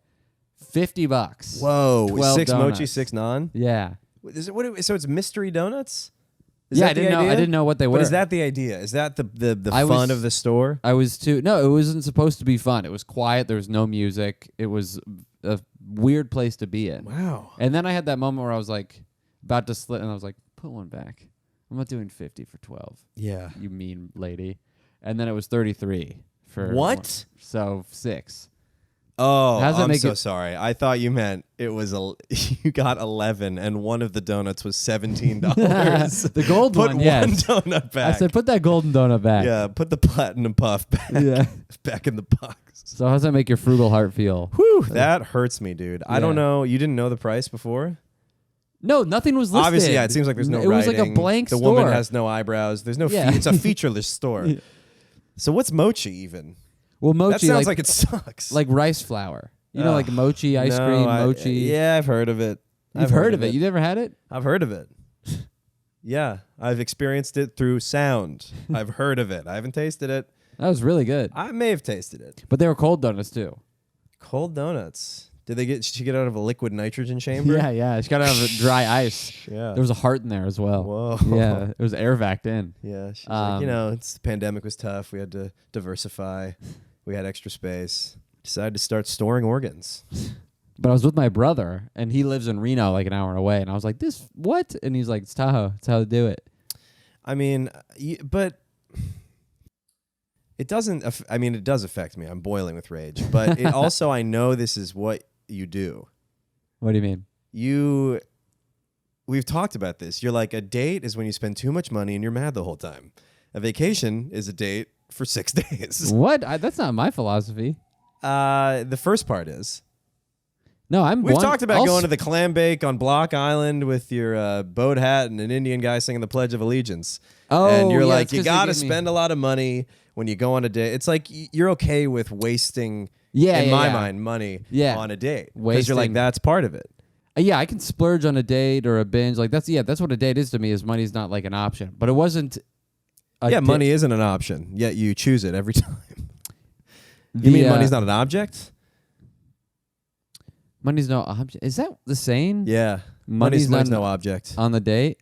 $50. Whoa. 12 6 mochi, donuts. 6 non? Yeah. Is it so it's mystery donuts? Is Yeah, that I the didn't know. idea? I didn't know what they were. But is that the idea? Is that the I fun was- of the store? I was too. No, it wasn't supposed to be fun. It was quiet. There was no music. It was a weird place to be in. Wow. And then I had that moment where I was like about to slit, and I was like, put one back. I'm not doing 50 for 12. Yeah. You mean lady. And then it was 33 for What? one. So 6. Oh, How's that I'm make so it- sorry. I thought you meant it was you got 11 and one of the donuts was $17. The gold Put one, one yes. donut back. I said, put that golden donut back. yeah, put the platinum puff back, Yeah. back in the box. So how's that make your frugal heart feel? Whew, that hurts me, dude. I don't Yeah. know. You didn't know the price before? No, nothing was listed. Obviously, yeah. It seems like there's no It was like a writing. blank The store. woman has no eyebrows. There's no. Yeah. It's a featureless store. Yeah. So what's mochi even? Well, mochi That sounds like it sucks. like rice flour. You know, like Ugh, mochi ice no, cream, I- mochi. Yeah, I've heard of it. You've heard of it. You never had it? I've heard of it. Yeah, I've experienced it through sound. I've heard of it. I haven't tasted it. That was really good. I may have tasted it. But they were cold donuts too. Cold donuts. Did they she get out of a liquid nitrogen chamber? Yeah. She got out of a dry ice. Yeah. There was a heart in there as well. Whoa. Yeah, it was air vac in. Yeah. She's like, Um, it's the pandemic was tough. We had to diversify. We had extra space. Decided to start storing organs. But I was with my brother, and he lives in Reno, like an hour away. And I was like, "This what?" And he's like, "It's Tahoe. It's how to do it." I mean, but it doesn't. It does affect me. I'm boiling with rage. But it also, I know this is what you do. What do you mean? We've talked about this. You're like, a date is when you spend too much money and you're mad the whole time. A vacation is a date for 6 days. What? That's not my philosophy. The first part is. No, We've talked about going to the clam bake on Block Island with your boat hat and an Indian guy singing the Pledge of Allegiance. Oh, and you're yeah, like, it's you 'cause they got to give me- spend a lot of money when you go on a date. It's like you're okay with wasting, Yeah, in yeah, my yeah. mind, money Yeah. on a date. Because you're like, Wasting- that's part of it. Yeah, I can splurge on a date or a binge. Like that's what a date is to me. Is money's not like an option, but it wasn't. Money isn't an option, yet you choose it every time. You mean money's not an object? Money's no object. Is that the saying? Yeah. Money's money's not no object. on the date.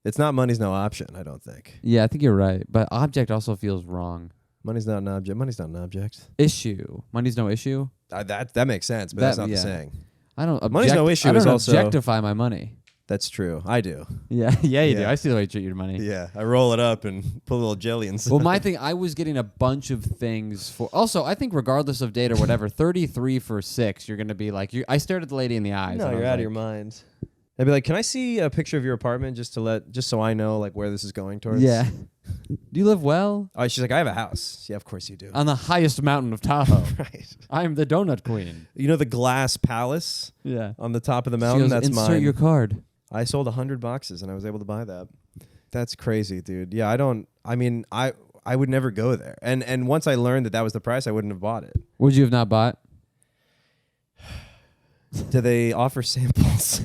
It's not money's no option, I don't think. Yeah, I think you're right. But object also feels wrong. Money's not an object. Money's not an object. Issue. Money's no issue? That makes sense, but that's not the saying. I don't money's no issue I don't is also objectify my money. That's true. I do. Yeah, you do. Yeah. I see the way you treat your money. Yeah, I roll it up and put a little jelly inside. Well, my thing, I was getting a bunch of things for. Also, I think regardless of date or whatever, 33 for 6, you're gonna be like. I stared at the lady in the eyes. No, you're out of your mind. I'd be like, "Can I see a picture of your apartment just so I know like where this is going towards?" Yeah. Do you live well? Oh, she's like, "I have a house." Yeah, of course you do. On the highest mountain of Tahoe. Right. I'm the donut queen. You know the glass palace? Yeah. On the top of the She mountain. goes, That's insert mine. your card. I sold 100 boxes and I was able to buy that. That's crazy, dude. Yeah, I would never go there. And once I learned that was the price, I wouldn't have bought it. Would you have not bought? Do they offer samples?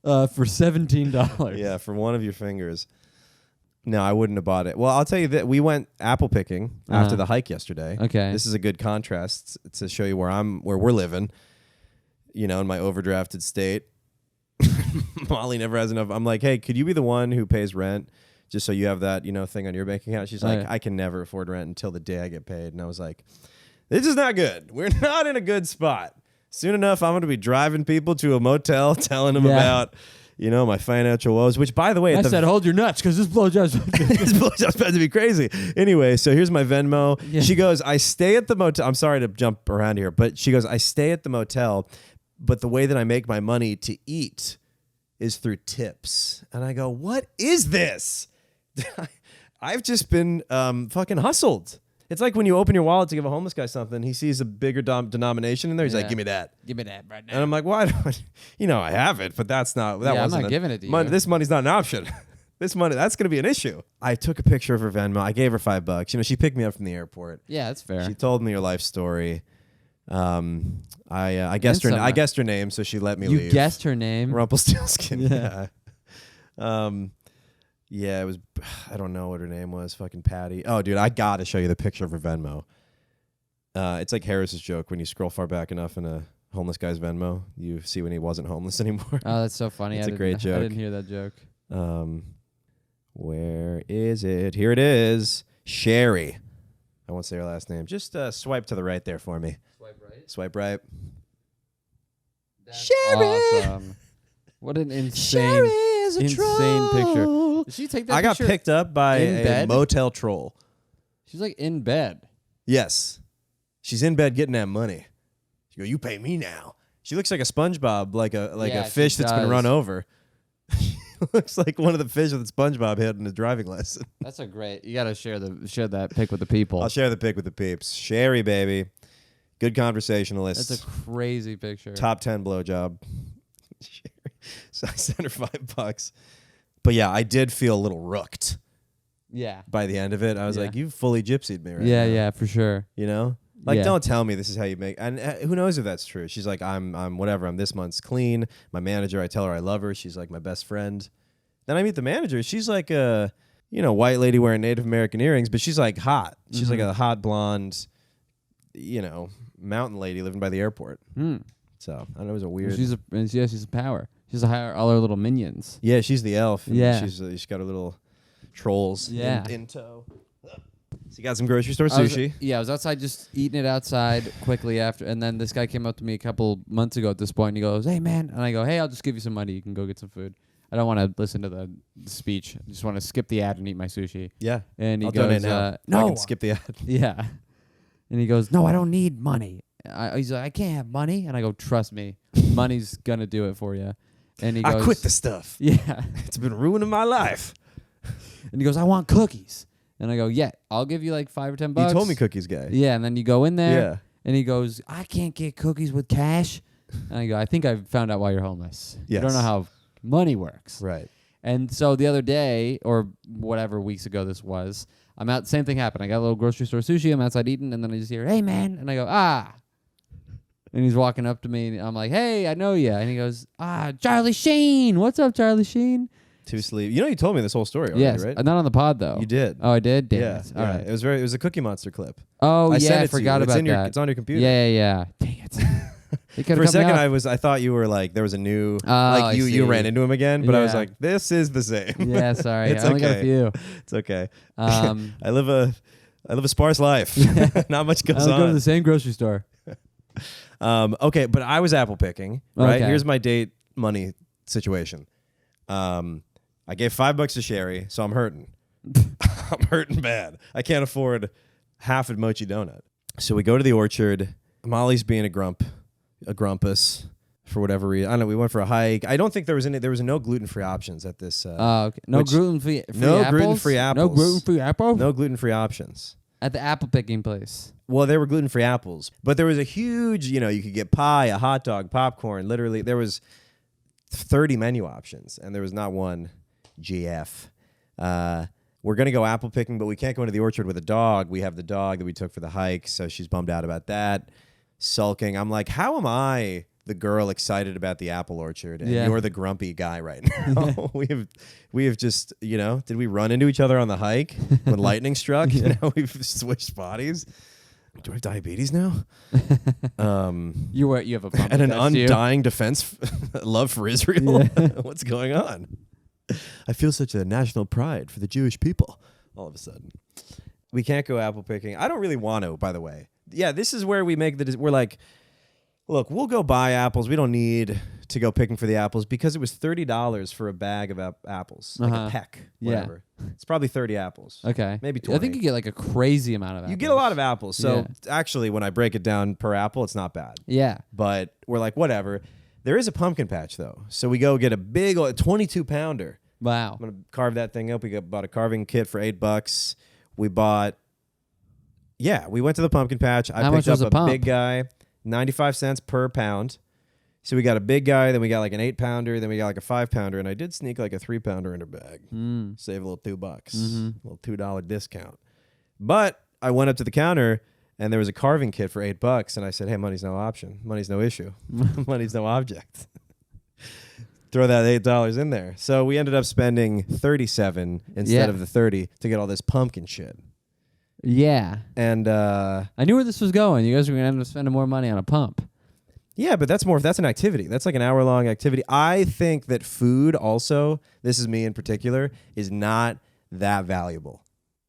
For $17. Yeah, for one of your fingers. No, I wouldn't have bought it. Well, I'll tell you that we went apple picking after the hike yesterday. Okay. This is a good contrast to show you where we're living. You know, in my overdrafted state. Molly never has enough. I'm like, hey, could you be the one who pays rent just so you have that, thing on your bank account? She's like, I can never afford rent until the day I get paid. And I was like, this is not good. We're not in a good spot. Soon enough, I'm going to be driving people to a motel, telling them about, my financial woes, which, by the way, I said, hold your nuts because this blowjob's this blowjob's about to be crazy. Anyway, so here's my Venmo. Yeah. She goes, I stay at the motel. I'm sorry to jump around here, but she goes, I stay at the motel, but the way that I make my money to eat is through tips. And I go, what is this? I've just been fucking hustled. It's like when you open your wallet to give a homeless guy something, he sees a bigger denomination in there. He's like, give me that. Give me that right now. And I'm like, why? I have it, but that I'm wasn't not giving it to you. This money's not an option. This money, that's going to be an issue. I took a picture of her Venmo. I gave her $5. She picked me up from the airport. Yeah, that's fair. She told me her life story. I guessed her name, so she let me leave. You guessed her name? Rumpelstiltskin. Yeah. Yeah, it was, I don't know what her name was, fucking Patty. Oh, dude, I got to show you the picture of her Venmo. It's like Harris's joke. When you scroll far back enough in a homeless guy's Venmo, you see when he wasn't homeless anymore. Oh, that's so funny. It's a great joke. I didn't hear that joke. Where is it? Here it is. Sherry. I won't say her last name. Just swipe to the right there for me. Swipe right? Swipe right. That's Sherry! awesome. What an insane picture. Did she take that I got picture picked up by in a bed? motel troll. She's like in bed. Yes. She's in bed getting that money. She go, you pay me now. She looks like a SpongeBob, like a fish that's been run over. She looks like one of the fish that SpongeBob had in his driving lesson. That's a great. You got to share that pic with the people. I'll share the pic with the peeps. Sherry, baby. Good conversationalist. That's a crazy picture. Top 10 blowjob. So I sent her $5. But yeah, I did feel a little rooked. Yeah. By the end of it, I was like, "You fully gypsied me, right?" Yeah, now. yeah, for sure. Like, don't tell me this is how you make. And who knows if that's true? She's like, I'm whatever. I'm this month's clean. My manager, I tell her I love her. She's like my best friend. Then I meet the manager. She's like a, white lady wearing Native American earrings, but she's like hot. She's like a hot blonde, mountain lady living by the airport. So I know it was a weird. She's a power. She's a hire all her little minions. Yeah, she's the elf. Yeah. She's got her little trolls in tow. So you got some grocery store sushi. I was outside just eating it outside quickly after. And then this guy came up to me a couple months ago at this point, and he goes, hey, man. And I go, hey, I'll just give you some money. You can go get some food. I don't want to listen to the speech. I just want to skip the ad and eat my sushi. Yeah. And he I'll goes, donate now. no. I can skip the ad. Yeah. And he goes, no, I don't need money. He's like, I can't have money. And I go, trust me, money's going to do it for you. And he goes, I quit the stuff. Yeah. It's been ruining my life. And he goes, I want cookies. And I go, yeah, I'll give you like $5 or $10. You told me cookies, guy. Yeah, and then you go in there. Yeah. And he goes, I can't get cookies with cash. And I go, I think I found out why you're homeless. Yes. You don't know how money works. Right. And so the other day, or whatever weeks ago this was, I'm out, same thing happened. I got a little grocery store sushi, I'm outside eating, and then I just hear, hey, man. And I go, ah. And he's walking up to me, and I'm like, hey, I know you. And he goes, Charlie Sheen. What's up, Charlie Sheen? To sleep. You told me this whole story already, yes, right? not on the pod, though. You did. Oh, I did? Damn Yeah. it. All right. It was a Cookie Monster clip. Oh, I yeah, sent I it to forgot you. about that. It's on your computer. Yeah. Dang it. For a second, I thought you were like there was a new you ran into him again, but I was like, this is the same. Yeah, sorry. It's I only got a okay. few. It's okay. I live a sparse life. Not much goes I'll on. go to the same grocery store. Okay, but I was apple picking. Right. Okay. Here's my date money situation. I gave $5 to Sherry, so I'm hurting. I'm hurting bad. I can't afford half a Mochi donut. So we go to the orchard. Molly's being a grumpus for whatever reason. I don't know. We went for a hike. I don't think there was no gluten-free options at this. Okay. No gluten-free apples? Gluten-free apples. No gluten-free apples? No gluten-free options. At the apple picking place. Well, there were gluten-free apples, but there was a huge, you could get pie, a hot dog, popcorn. Literally, there was 30 menu options, and there was not one GF. We're going to go apple picking, but we can't go into the orchard with a dog. We have the dog that we took for the hike, so she's bummed out about that. Sulking. I'm like, how am I the girl excited about the apple orchard, and you're the grumpy guy right now? we have just, did we run into each other on the hike when lightning struck? Now we've switched bodies. Do I have diabetes now? You have a bump and an undying defense love for Israel? What's going on? I feel such a national pride for the Jewish people all of a sudden. We can't go apple picking. I don't really want to, by the way. Yeah, this is where we make we're like, look, we'll go buy apples. We don't need to go picking for the apples because it was $30 for a bag of apples, like a peck, whatever. It's probably 30 apples. Okay. Maybe 20. I think you get like a crazy amount of apples. You get a lot of apples. So actually, when I break it down per apple, it's not bad. Yeah. But we're like, whatever. There is a pumpkin patch, though. So we go get a big 22-pounder. Wow. I'm going to carve that thing up. We bought a carving kit for $8. We went to the pumpkin patch. How much picked was up a pump? Big guy, 95 cents per pound. So we got a big guy, then we got like an 8-pounder, then we got like a 5-pounder, and I did sneak like a 3-pounder in her bag. Save a little $2, a little $2 discount. But I went up to the counter, and there was a carving kit for $8, and I said, hey, money's no option. Money's no issue. Money's no object. Throw that $8 in there. So we ended up spending $37 instead of the $30 to get all this pumpkin shit. Yeah. And I knew where this was going. You guys were going to end up spending more money on a pump. Yeah, but that's an activity. That's like an hour-long activity. I think that food also, this is me in particular, is not that valuable.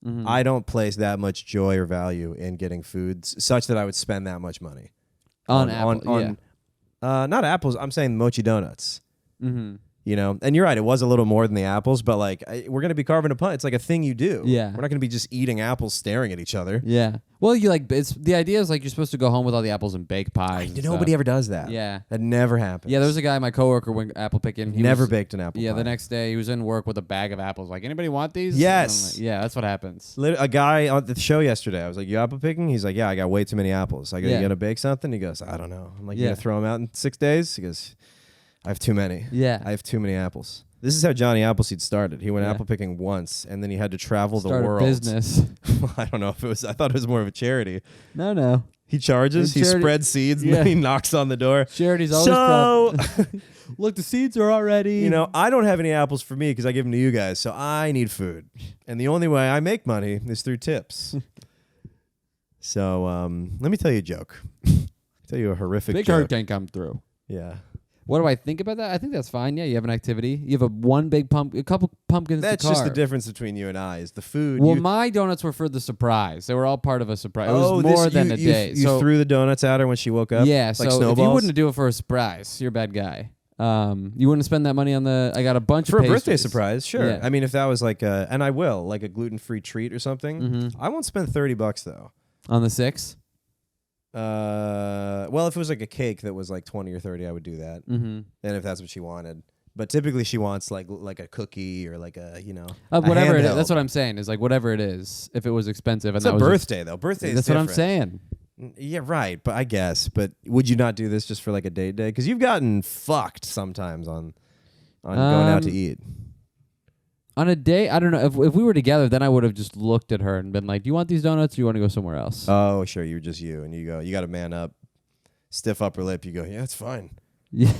Mm-hmm. I don't place that much joy or value in getting foods such that I would spend that much money. On apples, not apples, I'm saying mochi donuts. Mm-hmm. And you're right, it was a little more than the apples, but like we're going to be carving a punch. It's like a thing you do. Yeah. We're not going to be just eating apples staring at each other. Yeah. Well, the idea is like you're supposed to go home with all the apples and bake pies. Nobody ever does that. Yeah. That never happens. Yeah, there was a guy, my coworker, went apple picking. He never baked an apple pie. Yeah, the next day he was in work with a bag of apples. Like, anybody want these? Yes. Like, yeah, that's what happens. A guy on the show yesterday, I was like, you apple picking? He's like, yeah, I got way too many apples. I go, you going to bake something? He goes, I don't know. I'm like, you going to throw them out in 6 days? He goes, I have too many. Yeah. I have too many apples. This is how Johnny Appleseed started. He went apple picking once, and then he had to travel the world. Business. I don't know if it was. I thought it was more of a charity. No. He charges. He spreads seeds, and then he knocks on the door. Charity's always look, the seeds are already. I don't have any apples for me because I give them to you guys, so I need food, and the only way I make money is through tips. So let me tell you a joke. Tell you a horrific Big joke. hurricane come through. Yeah. What do I think about that? I think that's fine. Yeah, you have an activity. You have a couple pumpkins. That's just the difference between you and I is the food. Well, my donuts were for the surprise. They were all part of a surprise. It was more than a day. You threw the donuts at her when she woke up? Yeah, like so snowballs? If you wouldn't do it for a surprise, you're a bad guy. You wouldn't spend that money on I got a bunch for of a birthday pastries. surprise, sure. Yeah. I mean, if that was like and I will, like a gluten-free treat or something, I won't spend $30 though. On the 6? Well, if it was like a cake that was like 20 or 30, I would do that. Mm-hmm. And if that's what she wanted. But typically she wants like a cookie or like a, whatever a it is. That's what I'm saying is like whatever it is, if it was expensive. It's a birthday though. Birthday is That's different. what I'm saying. Yeah, right. But I guess. But would you not do this just for like a date day? Because you've gotten fucked sometimes on going out to eat. On a day, I don't know. If we were together, then I would have just looked at her and been like, do you want these donuts or do you want to go somewhere else? Oh, sure. You're just you. And you got to man up, stiff upper lip. You go, yeah, it's fine. Yeah.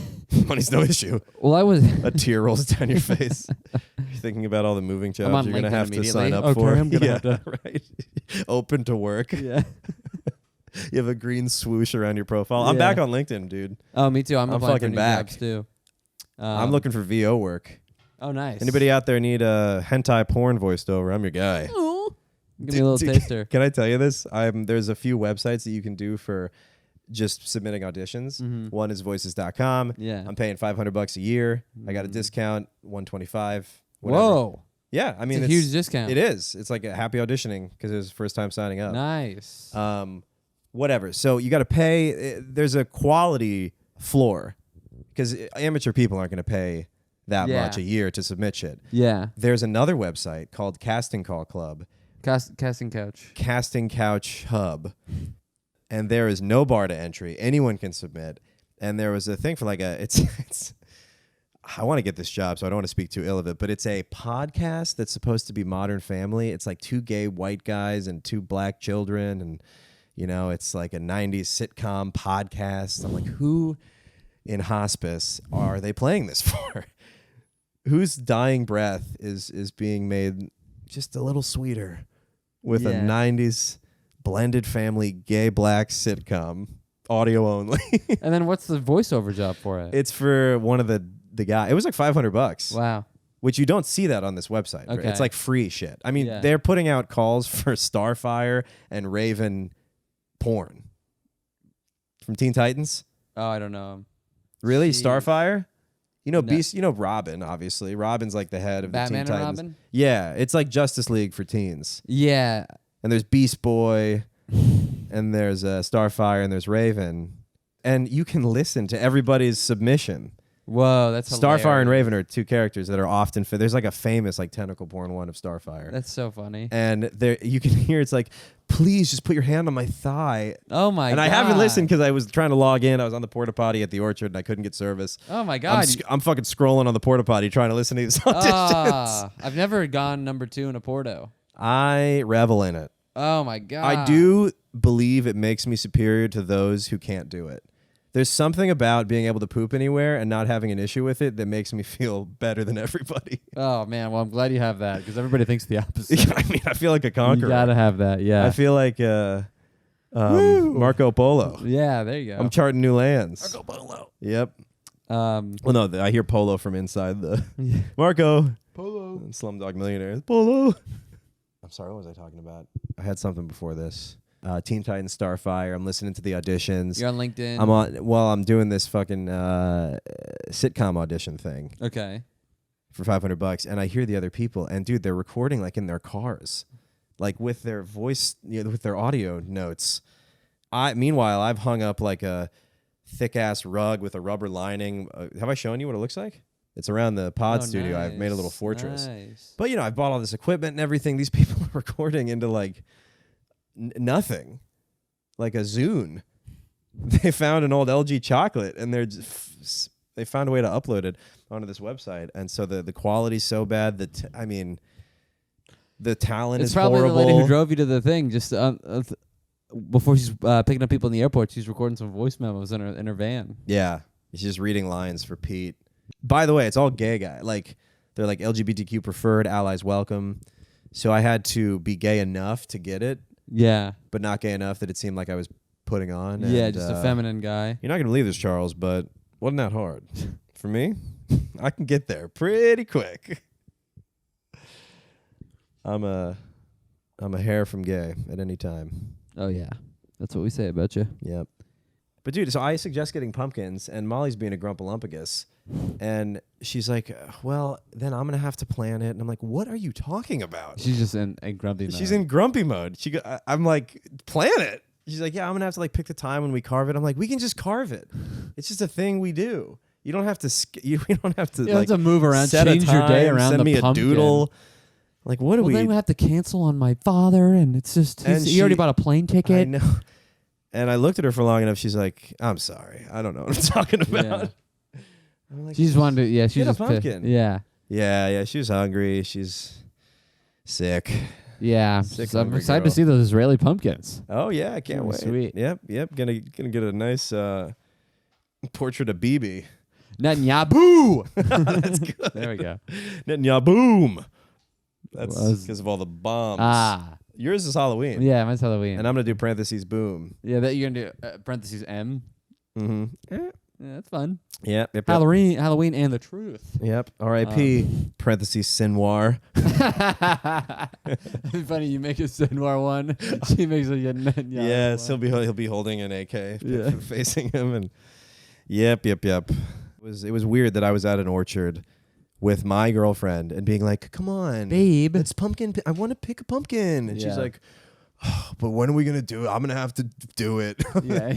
Money's no issue. Well, I was... A tear rolls down your face. You're thinking about all the moving jobs you're going to have to sign up for. I'm going to have to... Right. Open to work. Yeah. You have a green swoosh around your profile. I'm back on LinkedIn, dude. Oh, me too. I'm applying for fucking new back. jobs too. I'm looking for VO work. Oh, nice. Anybody out there need a hentai porn voiced over? I'm your guy. Give me a little taster. Can I tell you this? There's a few websites that you can do for just submitting auditions. One is voices.com. Yeah. I'm paying $500 a year. I got a discount, $125. Whatever. Whoa. Yeah, I mean it's a huge discount. It is. It's like a happy auditioning because it was the first time signing up. Nice. Whatever. So you got to pay. There's a quality floor because amateur people aren't going to pay that much a year to submit shit. Yeah. There's another website called Casting Call Club. Casting Couch. Casting Couch Hub. And there is no bar to entry. Anyone can submit. And there was a thing for like it's I want to get this job, so I don't want to speak too ill of it, but it's a podcast that's supposed to be Modern Family. It's like 2 gay white guys and 2 black children, and it's like a 90s sitcom podcast. I'm like, who in hospice are they playing this for? Whose dying breath is being made just a little sweeter with a 90s blended family gay black sitcom, audio only? And then what's the voiceover job for it? It's for one of the guy. It was like $500. Wow. Which you don't see that on this website. Right? Okay. It's like free shit. I mean, they're putting out calls for Starfire and Raven porn from Teen Titans. Oh, I don't know. Really? Jeez. Starfire? No. Beast, Robin, obviously. Robin's like the head of Batman the Teen and Titans. Robin? Yeah, it's like Justice League for teens. Yeah. And there's Beast Boy, and there's Starfire, and there's Raven. And you can listen to everybody's submission. Whoa, that's hilarious. Starfire and Raven are 2 characters that are often there's like a famous like tentacle porn one of Starfire. That's so funny. And there you can hear it's like, please just put your hand on my thigh. Oh my god. And I haven't listened because I was trying to log in. I was on the porta potty at the Orchard and I couldn't get service. Oh my god. I'm fucking scrolling on the porta potty trying to listen to these auditions. I've never gone number 2 in a Porto. I revel in it. Oh my god. I do believe it makes me superior to those who can't do it. There's something about being able to poop anywhere and not having an issue with it that makes me feel better than everybody. Oh man, well I'm glad you have that because everybody thinks the opposite. I mean, I feel like a conqueror. You gotta have that, yeah. I feel like Marco Polo. Yeah, there you go. I'm charting new lands. Marco Polo. Yep. Well, no, I hear Polo from inside the Marco Polo. Slumdog Millionaire. Polo. I'm sorry, what was I talking about? I had something before this. Teen Titans Starfire. I'm listening to the auditions. You're on LinkedIn. I'm doing this fucking sitcom audition thing. Okay. For $500, and I hear the other people, and dude, they're recording like in their cars, like with their voice, with their audio notes. Meanwhile, I've hung up like a thick ass rug with a rubber lining. Have I shown you what it looks like? It's around the pod studio. Nice. I've made a little fortress. Nice. But I bought all this equipment and everything. These people are recording into like nothing, like a Zune. They found an old LG chocolate and they found a way to upload it onto this website. And so the quality's so bad that the talent is horrible. It's probably the lady who drove you to the thing just before she's picking up people in the airport. She's recording some voice memos in her van. Yeah, she's just reading lines for Pete. By the way, it's all gay guy. Like they're like LGBTQ preferred, allies welcome. So I had to be gay enough to get it. Yeah. But not gay enough that it seemed like I was putting on. Yeah, and, just a feminine guy. You're not going to believe this, Charles, but wasn't that hard? For me, I can get there pretty quick. I'm a hair from gay at any time. Oh, yeah. That's what we say about you. Yep. But, dude, so I suggest getting pumpkins, and Molly's being a grumpalumpagus. And she's like, well, then I'm going to have to plan it. And I'm like, what are you talking about? She's just in grumpy mode. She's in grumpy mode. I'm like, plan it. She's like, yeah, I'm going to have to like pick the time when we carve it. I'm like, we can just carve it. It's just a thing we do. You don't have to. You don't have to. You don't have to move around, set change a time, your day around send the me pumpkin. a doodle. Like, what do we? Then we have to cancel on my father, and it's just he already bought a plane ticket. I know. And I looked at her for long enough. She's like, I'm sorry, I don't know what I'm talking about. Yeah. I'm like, She just wanted to. Yeah, she get a just pumpkin. Yeah. Yeah. She was hungry. She's sick. Yeah. Sick So I'm hungry excited girl. to see those Israeli pumpkins. Oh yeah, I can't wait. Sweet. Yep. Gonna get a nice portrait of Bibi. Netanyahu. That's good. There we go. Netanyahu. That's Was- because of all the bombs. Yours is Halloween. Yeah, mine's Halloween. And I'm gonna do parentheses boom. Yeah, that you're gonna do parentheses M. Mm-hmm. Yeah, that's fun. Yep. Halloween, and the truth. Yep. R.I.P. Parentheses Sinwar. It'd be funny. You make a Sinwar one. She makes a Yes, one. he'll be holding an AK Yeah. facing him, and yep. It was weird that I was at an orchard with my girlfriend and being like, "Come on, Babe, it's pumpkin. I want to pick a pumpkin," and she's Yeah. like, oh, "But when are we gonna do it? I'm gonna have to do it." Yeah.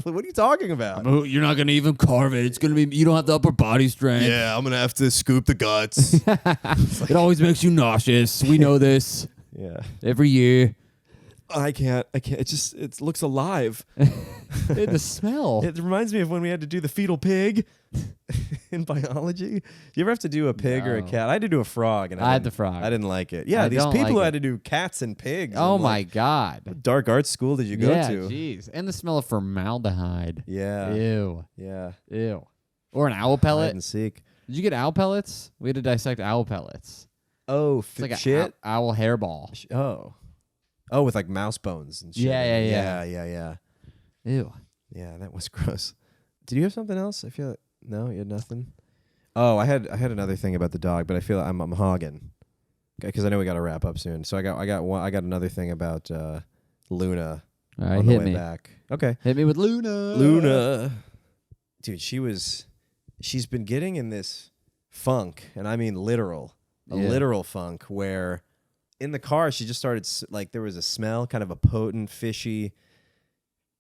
What are you talking about? You're not gonna even carve it. It's gonna be. You don't have the upper body strength. Yeah, I'm gonna have to scoop the guts. It always makes you nauseous. We know this Yeah. every year. I can't. It looks alive. The smell. It reminds me of when we had to do the fetal pig in biology. You ever have to do a pig or a No. cat? I had to do a frog, and I had didn't- the frog. I didn't like it. Yeah, I these don't people like who it. had to do cats and pigs. Oh I'm my like, god. what dark arts school did you go Yeah, to? jeez. And the smell of formaldehyde. Yeah, Ew. yeah. Ew. Or an owl Hide pellet. and seek. Did you get owl pellets? We had to dissect owl pellets. Oh, It's like shit. a owl hairball. Oh, with like mouse bones and shit. Yeah. Yeah. Ew. Yeah, that was gross. Did you have something else? I feel no, you had nothing. Oh, I had another thing about the dog, but I feel I'm hogging because I know we got to wrap up soon. So I got another thing about Luna All right, on the hit way me. back. Okay, Hit me with Luna. Luna, dude, she's been getting in this funk, and I mean literal, a Yeah. literal funk where in the car she just started like there was a smell, kind of a potent, fishy,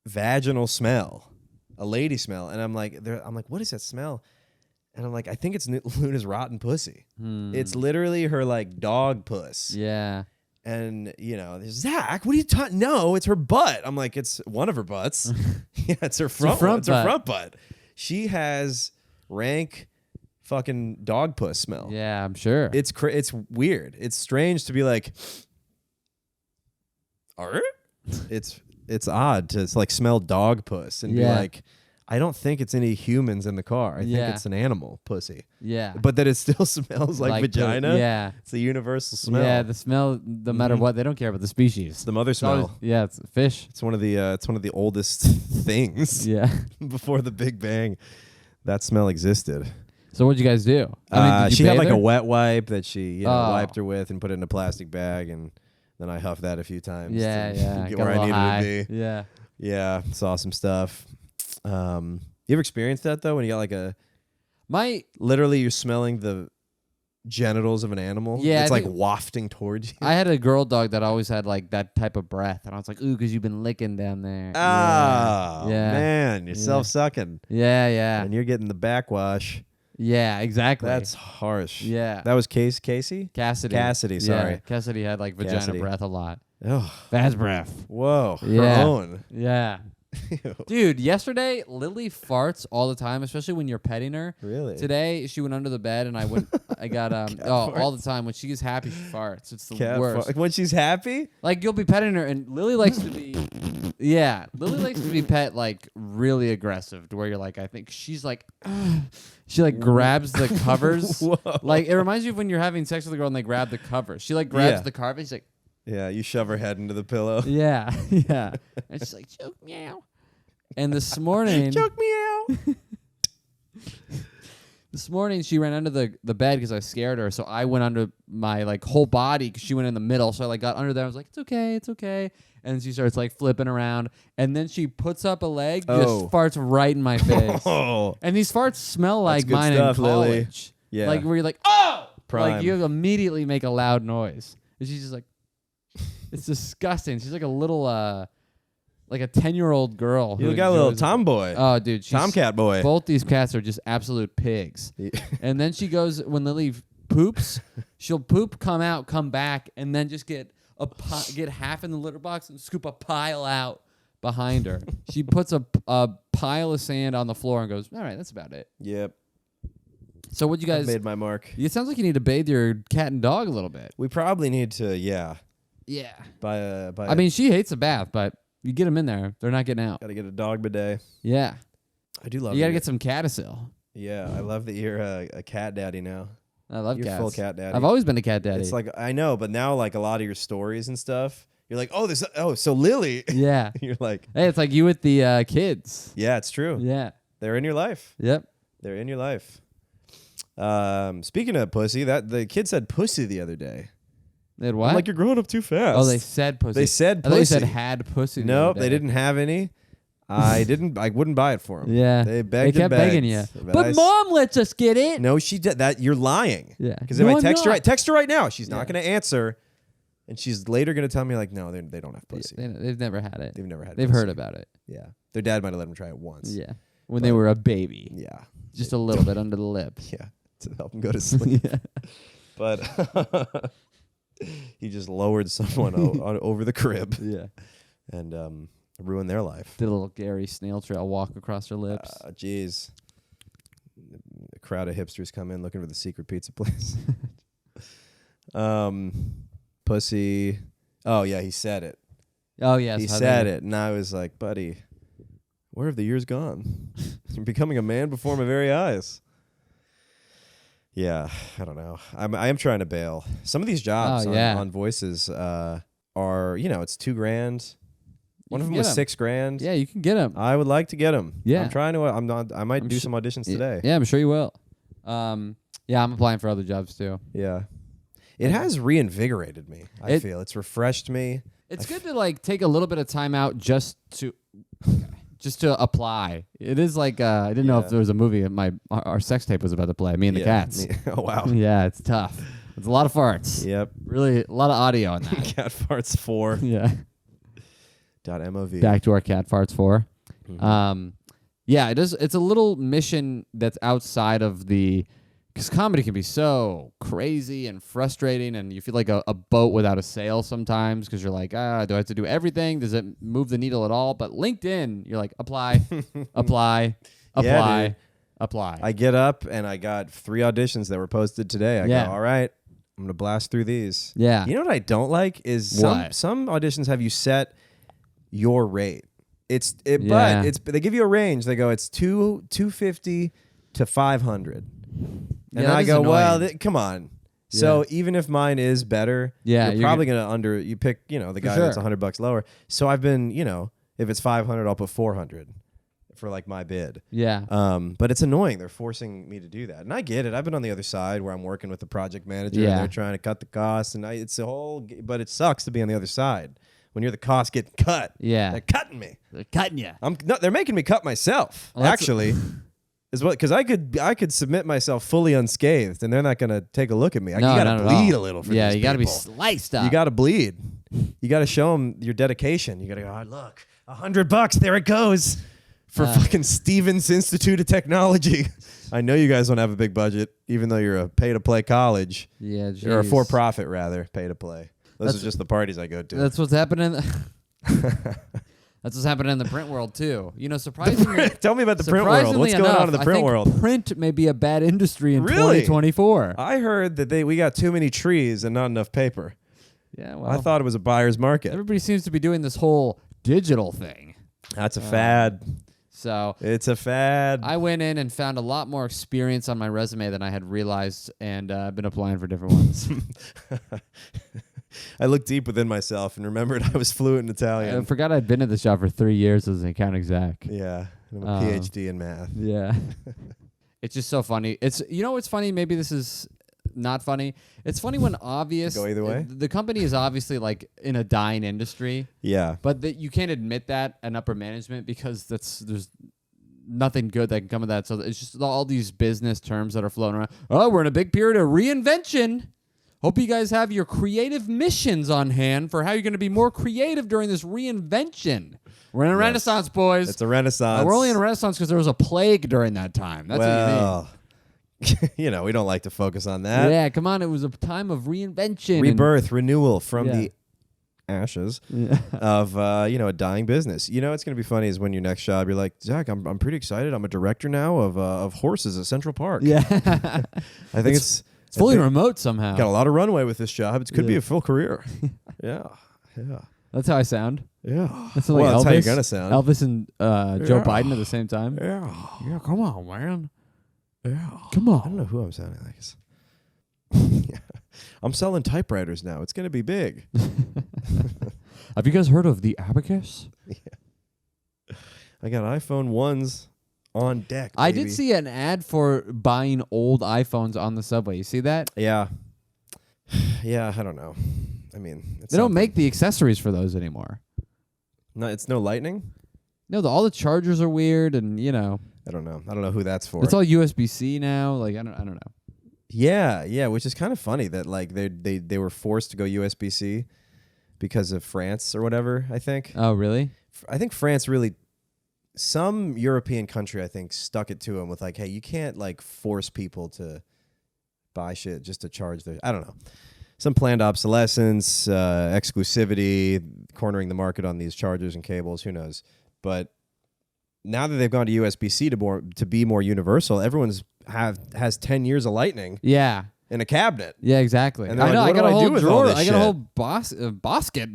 vaginal smell, a lady smell, and I'm like, what is that smell? And I'm like, I think it's Luna's rotten pussy. It's literally her like dog puss. Yeah. And Zach, what are you talking? No, it's her butt. I'm like, it's one of her butts. Yeah, it's her front. It's her front butt. She has rank, fucking dog puss smell. Yeah, I'm sure. It's weird. It's strange to be like, it's odd to like smell dog puss and be Yeah. like, I don't think it's any humans in the car. I think Yeah. it's an animal pussy. yeah. But that it still smells like vagina. Yeah. It's a universal smell. Yeah, the smell, no matter what, they don't care about the species. It's the mother It's always- smell. yeah, it's fish. It's one of the oldest things. Yeah. Before the Big Bang. That smell existed. So what'd you guys do? Did you She had bathe like her? a wet wipe that she Oh. wiped her with and put it in a plastic bag, and then I huffed that a few times. Yeah, to yeah. get got where a I little needed high. to be. Yeah. Yeah, saw some stuff. You ever experienced that though? When you got like literally you're smelling the genitals of an animal. Yeah, it's I like think- wafting towards you. I had a girl dog that always had like that type of breath, and I was like, "Ooh, because you've been licking down there." Oh Yeah. man, you're Yeah. self-sucking, Yeah, yeah, and you're getting the backwash. yeah. Exactly. That's harsh. yeah. That was Casey. Cassidy. Sorry. Yeah, Cassidy had like vagina Cassidy. breath a lot. Oh, Fast breath. whoa. Yeah. Her own. Yeah. Dude, yesterday Lily farts all the time, especially when you're petting her. Really? Today she went under the bed and I got all the time when she gets happy she farts. It's the Cat worst. Like when she's happy. Like you'll be petting her and Lily likes to be Lily likes to be pet like really aggressive to where you're like I think she's like she like grabs the covers. Whoa. Like it reminds you of when you're having sex with a girl and they grab the covers. She like grabs Yeah. the carpet. She's like Yeah, you shove her head into the pillow. yeah. And she's like choke meow. And this morning Choke me out. This morning she ran under the bed because I scared her, so I went under my like whole body because she went in the middle. So I like got under there. I was like, it's okay. And she starts like flipping around, and then she puts up a leg, Oh. just farts right in my face. Oh, And these farts smell like good mine stuff, in Lily. college. yeah. Like where you're like, oh, Prime. like you immediately make a loud noise. And she's just like, it's disgusting. She's like a little like a 10-year-old girl. You who got a little enjoys- tomboy. Oh, dude, she's Tomcat boy. both these cats are just absolute pigs. Yeah. And then she goes when Lily poops, she'll poop, come out, come back, and then just get get half in the litter box and scoop a pile out behind her. She puts a pile of sand on the floor and goes, "All right, that's about it." Yep. So what you I guys? made my mark. It sounds like you need to bathe your cat and dog a little bit. We probably need to, Yeah. buy I mean, she hates a bath, but you get them in there, they're not getting out. gotta get a dog bidet. Yeah. I do love. You that gotta you're- get some Catasil. Yeah, I love that you're a cat daddy now. I love You're cats. full cat daddy. I've always been a cat daddy. It's like I know, but now like a lot of your stories and stuff, you're like, so Lily. yeah. You're like, Hey, it's like you with the kids. yeah, it's true. Yeah. They're in your life. Yep. They're in your life. Speaking of pussy, that the kid said pussy the other day. They had what? I'm like, you're growing up too fast. Oh, they said pussy. They said I thought you pussy. said had pussy. the Nope, other they day. didn't have any. I wouldn't buy it for them. Yeah. They begged They kept and begged, begging you. I But s- mom lets us get it. No, she did that. You're lying. Yeah. Because No, if I I'm not. text her right now, she's Yeah. not going to answer, and she's later going to tell me like, no, they don't have Yeah, pussy. they've never had it. They've never had. They've pussy. heard about it. Yeah, their dad might have let them try it once. Yeah. When they were a baby. Yeah, Just a little bit under the lip. yeah, to help them go to sleep. yeah. But he just lowered someone over the crib Yeah. and ruined their life. Did a little Gary snail trail walk across her lips. Jeez. A crowd of hipsters come in looking for the secret pizza place. Pussy. Oh, yeah, he said it. Oh, yes. He said it, and I was like, buddy, where have the years gone? I'm becoming a man before my very eyes. Yeah, I don't know. I am trying to bail. Some of these jobs on Voices are, it's $2,000. One of them was $6,000. Yeah, you can get them. I would like to get them. Yeah. I'm trying to. I might do some auditions today. Yeah, I'm sure you will. Yeah, I'm applying for other jobs too. Yeah. It has reinvigorated me. I feel it's refreshed me. It's good to like take a little bit of time out just to apply. It is like I didn't know if there was a movie our sex tape was about to play. Me and the cats. Oh wow. Yeah, it's tough. It's a lot of farts. Yep. Really, a lot of audio on that. Cat farts 4. Yeah. .mov. Back to our cat farts 4. Mhm. Yeah, it is. It's a little mission that's outside of because comedy can be so crazy and frustrating, and you feel like a boat without a sail sometimes because you're like, do I have to do everything? Does it move the needle at all? But LinkedIn, you're like, apply, apply, apply, dude. apply. I get up and I got 3 auditions that were posted today. I go, all right, I'm going to blast through these. Yeah. You know what I don't like is What? some auditions have you set your rate. But they give you a range. They go, it's $250 to $500. And Yeah, that I is go, well, annoying. come on. So even if mine is better, you're probably gonna you pick, the guy that's $100 lower. So I've been, if it's 500, I'll put 400 for like my bid. Yeah. But it's annoying. They're forcing me to do that, and I get it. I've been on the other side where I'm working with the project manager, and they're trying to cut the costs, and it's a whole. But it sucks to be on the other side when you're the cost getting cut. Yeah. They're cutting me. They're cutting you. They're making me cut myself. Well, actually. Is what because I could submit myself fully unscathed, and they're not gonna take a look at me. You gotta bleed a little for these you gotta be people. sliced up. You gotta bleed. You gotta show them your dedication. You gotta go. Oh, look, $100. There it goes for fucking Stevens Institute of Technology. I know you guys don't have a big budget, even though you're a pay-to-play college. Yeah, Or a jeez. for-profit rather, pay-to-play. Those are just the parties I go to. That's what's happening. That's what's happening in the print world too. Surprisingly. Tell me about the print world. What's going on in the print world? Print may be a bad industry in Really? 2024. I heard that we got too many trees and not enough paper. Yeah, well, I thought it was a buyer's market. everybody seems to be doing this whole digital thing. That's a fad. So It's a fad. I went in and found a lot more experience on my resume than I had realized, and I've been applying for different ones. I looked deep within myself and remembered I was fluent in Italian. I forgot I'd been at this job for 3 years as an account exec. Yeah, I'm a PhD in math. Yeah. It's just so funny. It's what's funny? Maybe this is not funny. It's funny when obvious. Go either way? The company is obviously like in a dying industry, Yeah. but you can't admit that in upper management because there's nothing good that can come of that. So it's just all these business terms that are floating around. Oh, we're in a big period of reinvention. Hope you guys have your creative missions on hand for how you're going to be more creative during this reinvention. We're in a renaissance, boys. It's a renaissance. We're only in a renaissance because there was a plague during that time. That's what you mean. We don't like to focus on that. Yeah, come on. It was a time of reinvention. Rebirth, renewal from Yeah. the ashes of a dying business. It's going to be funny is when your next job, you're like, Zach, I'm pretty excited. I'm a director now of horses at Central Park. Yeah. I think it's fully remote somehow. got a lot of runway with this job. It could be a full career. Yeah. That's how I sound. Yeah. That's Well, like that's Elvis, how you're gonna sound. Elvis and Joe Biden at the same time. Yeah. Yeah, come on, man. Yeah. Come I on. don't know who I'm sounding like. I'm selling typewriters now. It's gonna be big. Have you guys heard of the abacus? I got iPhone 1s on deck. I baby. did see an ad for buying old iPhones on the subway. You see that? Yeah. Yeah, I don't know. I mean, They don't make the accessories for those anymore. No, it's no lightning. No, all the chargers are weird, and I don't know. I don't know who that's for. it's all USB-C now. Like I don't know. Yeah, which is kind of funny that like they were forced to go USB-C because of France or whatever. I think. Oh, really? I think France really. Some European country, I think, stuck it to them with like, hey, you can't like force people to buy shit just to charge their. I don't know. Some planned obsolescence, exclusivity, cornering the market on these chargers and cables. Who knows? But now that they've gone to USB-C to be more universal, everyone's has 10 years of lightning Yeah. in a cabinet. Yeah, exactly. And I they're know. like, I what got do a I whole do with all drawer. this I got a shit? whole basket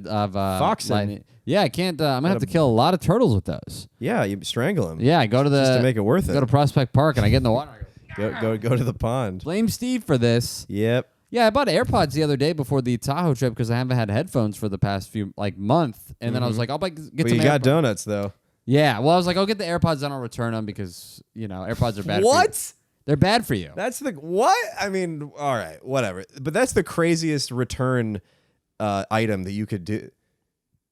of Foxing. lightning. Yeah, I can't. I'm gonna have to kill a lot of turtles with those. Yeah, you strangle them. Yeah, I go to just to make it worth go it. to Prospect Park and I get in the water. Go to the pond. Blame Steve for this. Yep. Yeah, I bought AirPods the other day before the Tahoe trip because I haven't had headphones for the past few month, and then I was like, I'll get But some. you got AirPods. donuts though. Yeah, well, I was like, I'll get the AirPods, then I'll return them because AirPods are bad. For you. What? They're bad for you. That's the what? I mean, all right, whatever. But that's the craziest return item that you could do.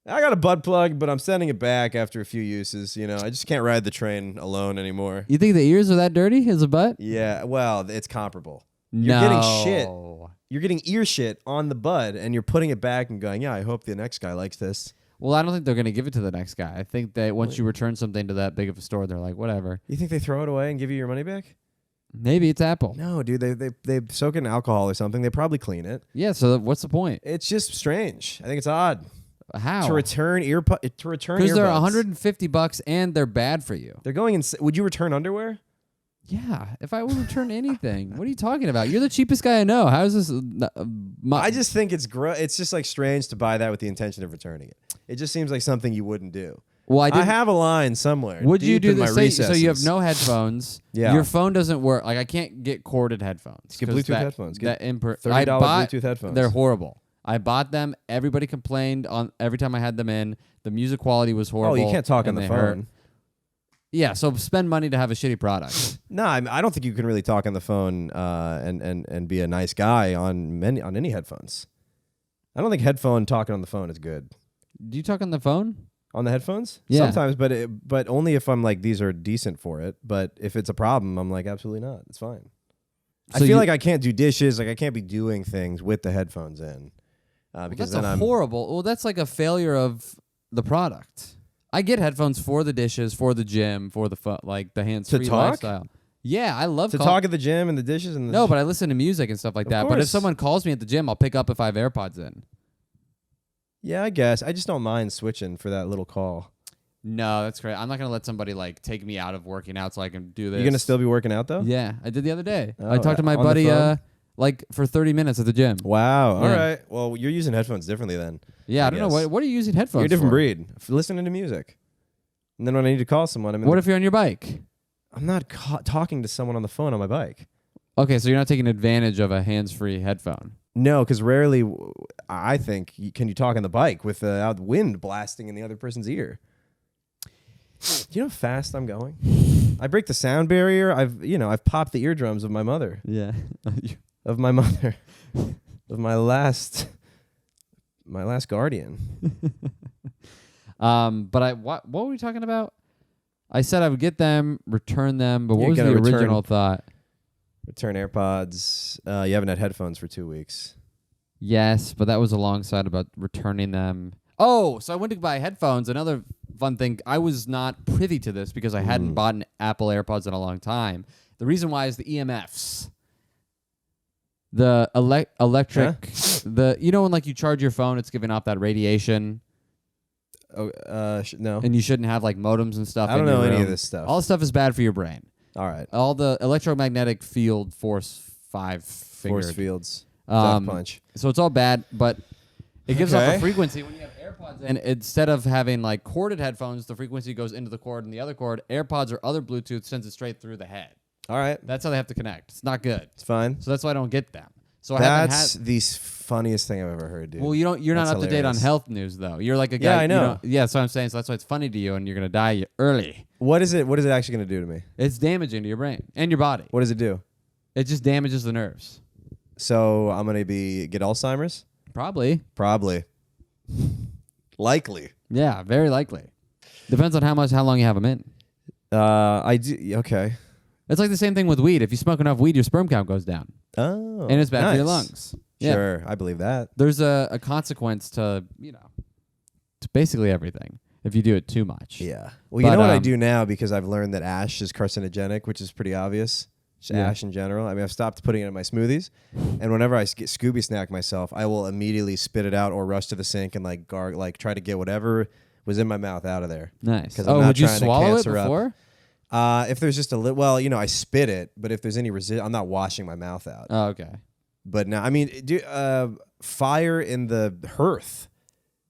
I got a butt plug, but I'm sending it back after a few uses. I just can't ride the train alone anymore. You think the ears are that dirty as a butt? Yeah, well, it's comparable. No. You're getting shit. You're getting ear shit on the bud, and you're putting it back and going, yeah, I hope the next guy likes this. Well, I don't think they're going to give it to the next guy. I think that once you return something to that big of a store, they're like, whatever. You think they throw it away and give you your money back? Maybe it's Apple. No, dude, they soak it in alcohol or something. They probably clean it. Yeah, so what's the point? It's just strange. I think it's odd. How? To return Because they're $150 and they're bad for you. They're going in. Would you return underwear? Yeah, if I would return anything. What are you talking about? You're the cheapest guy I know. How is this? I just think it's it's just like strange to buy that with the intention of returning it. It just seems like something you wouldn't do. Well, I have a line somewhere. Would you deep do in this? my So you have recesses. no headphones. Yeah. Your phone doesn't work. Like I can't get corded headphones. Get 'cause Bluetooth that- headphones. Get That $30 Bluetooth headphones. They're horrible. I bought them. Everybody complained on every time I had them in. The music quality was horrible. Oh, you can't talk on and the they phone. hurt. Yeah, so spend money to have a shitty product. No, I don't think you can really talk on the phone and be a nice guy on any headphones. I don't think headphone talking on the phone is good. Do you talk on the phone? On the headphones? Yeah. Sometimes, but only if I'm like, these are decent for it. But if it's a problem, I'm like, absolutely not. It's fine. I So feel like I can't do dishes. Like I can't be doing things with the headphones in. Because that's then I'm horrible. Well, that's like a failure of the product. I get headphones for the dishes, for the gym, for the like the hands-free talk? lifestyle. Yeah, I love to talk at the gym and the dishes and the No, but I listen to music and stuff like that. But if course. someone calls me at the gym, I'll pick up if I have AirPods in. yeah, I guess I just don't mind switching for that little call. No, that's great. I'm not gonna let somebody like take me out of working out so I can do this. You're gonna still be working out though? Yeah, I did the other day. Oh, I talked to my on the buddy phone? like for 30 minutes at the gym. Wow. All Yeah. right. Well, you're using headphones differently then. Yeah, I don't know guess. what are you using headphones You're a different for? breed. Listening to music, and then when I need to call someone, What if you're on your bike? I'm not talking to someone on the phone on my bike? Okay, so you're not taking advantage of a hands-free headphone. No, because rarely, I think, can you talk on the bike with the wind blasting in the other person's ear. Do you know how fast I'm going? I break the sound barrier. I've popped the eardrums of my mother. Yeah. Of my mother. Of my last guardian. But what were we talking about? I said I would get them, return them, but what You was the gotta return- original thought? Return AirPods. You haven't had headphones for 2 weeks. Yes, but that was alongside about returning them. Oh, so I went to buy headphones. Another fun thing, I was not privy to this because I hadn't bought an Apple AirPods in a long time. The reason why is the EMFs. The electric, when like you charge your phone, it's giving off that radiation, Oh, no. and you shouldn't have like modems and stuff. I don't in your know any room. of this stuff. All this stuff is bad for your brain. All right. All the electromagnetic field force Force fingered. fields. Um, Death punch. So it's all bad, but it gives off Okay. a frequency when you have AirPods. And instead of having like corded headphones, the frequency goes into the cord and the other cord. AirPods or other Bluetooth sends it straight through the head. All right. That's how they have to connect. It's not good. It's fine. So that's why I don't get them. So I haven't That's had. the funniest thing I've ever heard, dude. Well, you're not That's up to date on hilarious. health news though. You're like a guy. Yeah, I know. Yeah, that's what I'm saying. So that's why it's funny to you, and you're gonna die early. What is it actually going to do to me? It's damaging to your brain and your body. What does it do? It just damages the nerves. So I'm going to get Alzheimer's? Probably. Probably. Likely. Yeah, very likely. Depends on how long you have them in. I do. Okay. It's like the same thing with weed. If you smoke enough weed, your sperm count goes down, Oh. and it's bad for your nice. lungs. Yeah. Sure, I believe that. There's a consequence to to basically everything if you do it too much. Yeah. Well, you But, know what I do now because I've learned that ash is carcinogenic, which is pretty obvious. Just Yeah. ash in general. I mean, I've stopped putting it in my smoothies, and whenever I get Scooby snack myself, I will immediately spit it out or rush to the sink and try to get whatever was in my mouth out of there. Nice. 'Cause I'm not would you trying to swallow it cancer up. before? If there's just a little, I spit it, but if there's any I'm not washing my mouth out. Oh, okay. But now, I mean, fire in the hearth,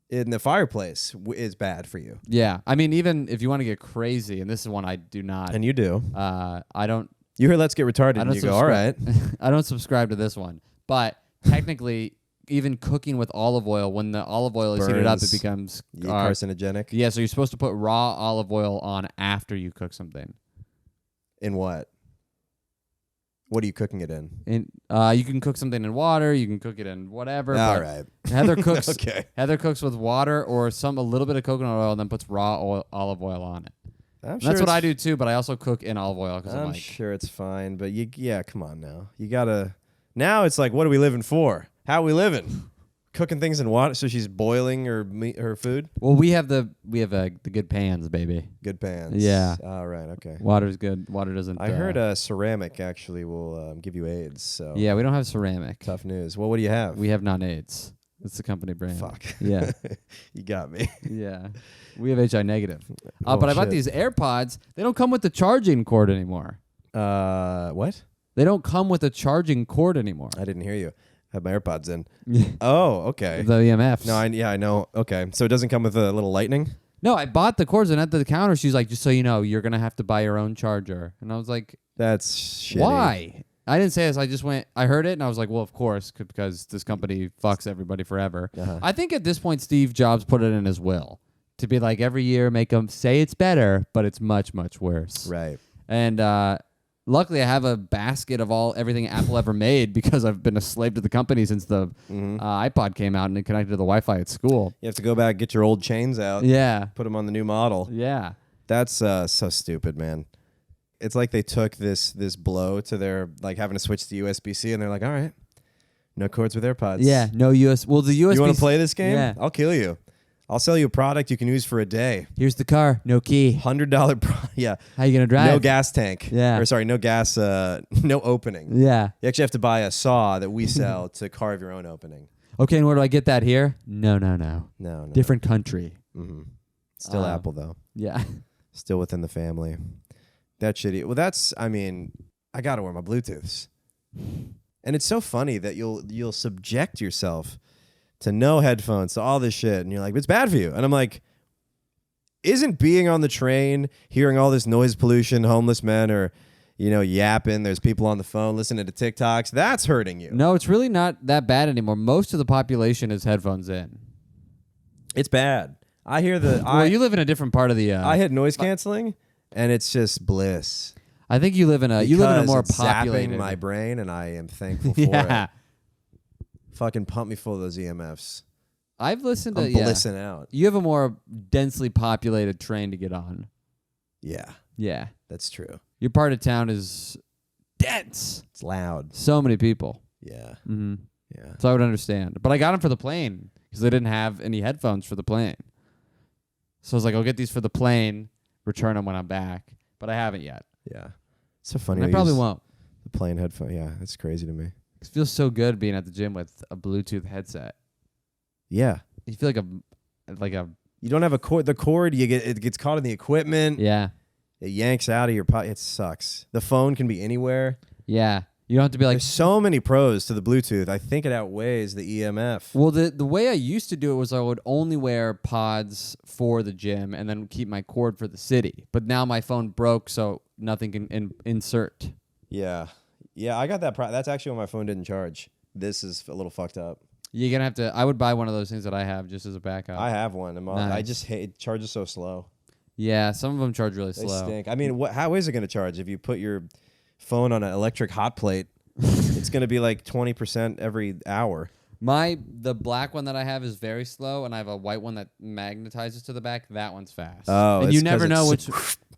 in the fireplace, is bad for you. Yeah. I mean, even if you want to get crazy, and this is one I do not. And you do. I don't. You heard Let's Get Retarded, I and don't you go, all right. I don't subscribe to this one, but technically, even cooking with olive oil, when the olive oil is heated up, it Burns. becomes Carcinogenic. Yeah, so you're supposed to put raw olive oil on after you cook something. In what? What are you cooking it in? You can cook something in water. You can cook it in whatever. All but right. Heather cooks. Okay. Heather cooks with water or a little bit of coconut oil, and then puts raw olive oil on it. That's what I do too. But I also cook in olive oil because I'm sure it's fine, but come on now. You gotta. Now it's like, what are we living for? How are we living? Cooking things in water, so she's boiling her food. Well, we have the good pans, baby. Good pans. Yeah. All right. Okay. Water's good. Water doesn't. I heard ceramic actually will give you AIDS. So Yeah, we don't have ceramic. tough news. Well, what do you have? We have non-AIDS. It's the company brand. Fuck. Yeah. You got me. Yeah. We have HIV negative. Oh, But I bought shit. these AirPods. They don't come with the charging cord anymore. What? They don't come with a charging cord anymore. I didn't hear you. I have my AirPods in. Oh, okay. The EMFs. No, I know. Okay, so it doesn't come with a little lightning. No, I bought the cords, and at the counter, she's like, just so you know, you're going to have to buy your own charger. And I was like, That's shitty. why? I didn't say this. I just I heard it, and I was like, well, of course, because this company fucks everybody forever. Uh-huh. I think at this point, Steve Jobs put it in his will to be like, every year, make them say it's better, but it's much, much worse. Right. And luckily, I have a basket of everything Apple ever made because I've been a slave to the company since the iPod came out and it connected to the Wi-Fi at school. You have to go back, get your old chains out, Yeah. put them on the new model. Yeah. That's so stupid, man. It's like they took this blow to their having to switch to USB-C, and they're like, all right, no cords with AirPods. Yeah. No US. Well, the USB. You want to play this game? Yeah. I'll kill you. I'll sell you a product you can use for a day. Here's the car. No key. $100 yeah. How you gonna drive? No gas tank. Yeah. Or sorry, no gas, no opening. Yeah. You actually have to buy a saw that we sell to carve your own opening. Okay, and where do I get that here? No. No. Different country. Mm-hmm. Still Apple, though. Yeah. Still within the family. That's shitty. Well, I got to wear my Bluetooths. And it's so funny that you'll subject yourself to no headphones, to all this shit, and you're like, it's bad for you. And I'm like, isn't being on the train, hearing all this noise pollution, homeless men or, yapping, there's people on the phone listening to TikToks, that's hurting you. No, it's really not that bad anymore. Most of the population is headphones in. It's bad. I hear Well, you live in a different part of the. I hit noise canceling, and it's just bliss. I think you live in a more it's populated. zapping my brain, and I am thankful for Yeah. it. Fucking pump me full of those EMFs. I've listened to. I'm blissing out. You have a more densely populated train to get on. Yeah, Yeah. that's true. Your part of town is dense. It's loud. So many people. Yeah, Mm-hmm. yeah. So I would understand. But I got them for the plane because they didn't have any headphones for the plane. So I was like, I'll get these for the plane, return them when I'm back. But I haven't yet. Yeah. It's so funny. And I probably use won't. The plane headphone. Yeah, it's crazy to me. It feels so good being at the gym with a Bluetooth headset. Yeah. You feel like a You don't have a cord. The cord, it gets caught in the equipment. yeah. It yanks out of your pocket. It sucks. The phone can be anywhere. Yeah. You don't have to be like. There's so many pros to the Bluetooth. I think it outweighs the EMF. Well, the way I used to do it was I would only wear pods for the gym and then keep my cord for the city. But now my phone broke, so nothing can insert. Yeah. Yeah, I got that. That's actually when my phone didn't charge. This is a little fucked up. You're gonna have to. I would buy one of those things that I have just as a backup. I have one. I Nice. just hate it charges so slow. Yeah, some of them charge really They slow. stink. I mean, how is it going to charge if you put your phone on an electric hot plate? It's going to be like 20% every hour. The black one that I have is very slow, and I have a white one that magnetizes to the back. That one's fast. Oh, and it's you never 'cause know it's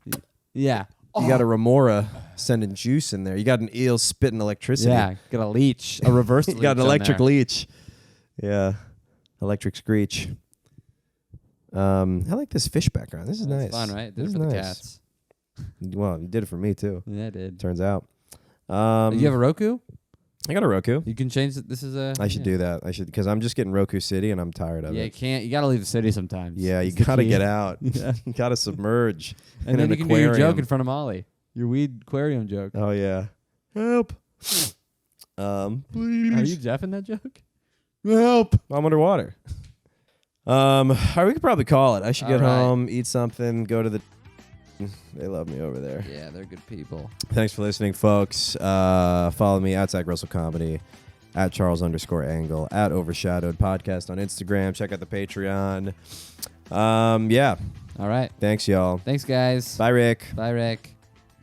which. Yeah. You got a remora sending juice in there. You got an eel spitting electricity. Yeah, got a leech, a reverse leech. You got an electric on there. leech. Yeah. Electric screech. I like this fish background. This is nice. It's fun, right? Did This it is for the nice. cats. Well, you did it for me too. Yeah, I did. Turns out. You have a Roku? I got a Roku. You can change it. This is a. I should do that. I should because I'm just getting Roku City and I'm tired of Yeah, you it. can't. You gotta leave the city sometimes. Yeah, you It's the gotta key. get out. Yeah. You gotta submerge. And in then an you can do your joke aquarium. in front of Molly. Your weed aquarium joke. Oh yeah. Help. Please. Are you Jeff in that joke? Help. I'm underwater. All right, we could probably call it. I should get All right. home, eat something, go to the. They love me over there. Yeah, they're good people. Thanks for listening, folks. Follow me at Zach Russell Comedy, at Charles_Angle, at Overshadowed Podcast on Instagram. Check out the Patreon. Yeah. All right. Thanks, y'all. Thanks, guys. Bye, Rick. Bye, Rick.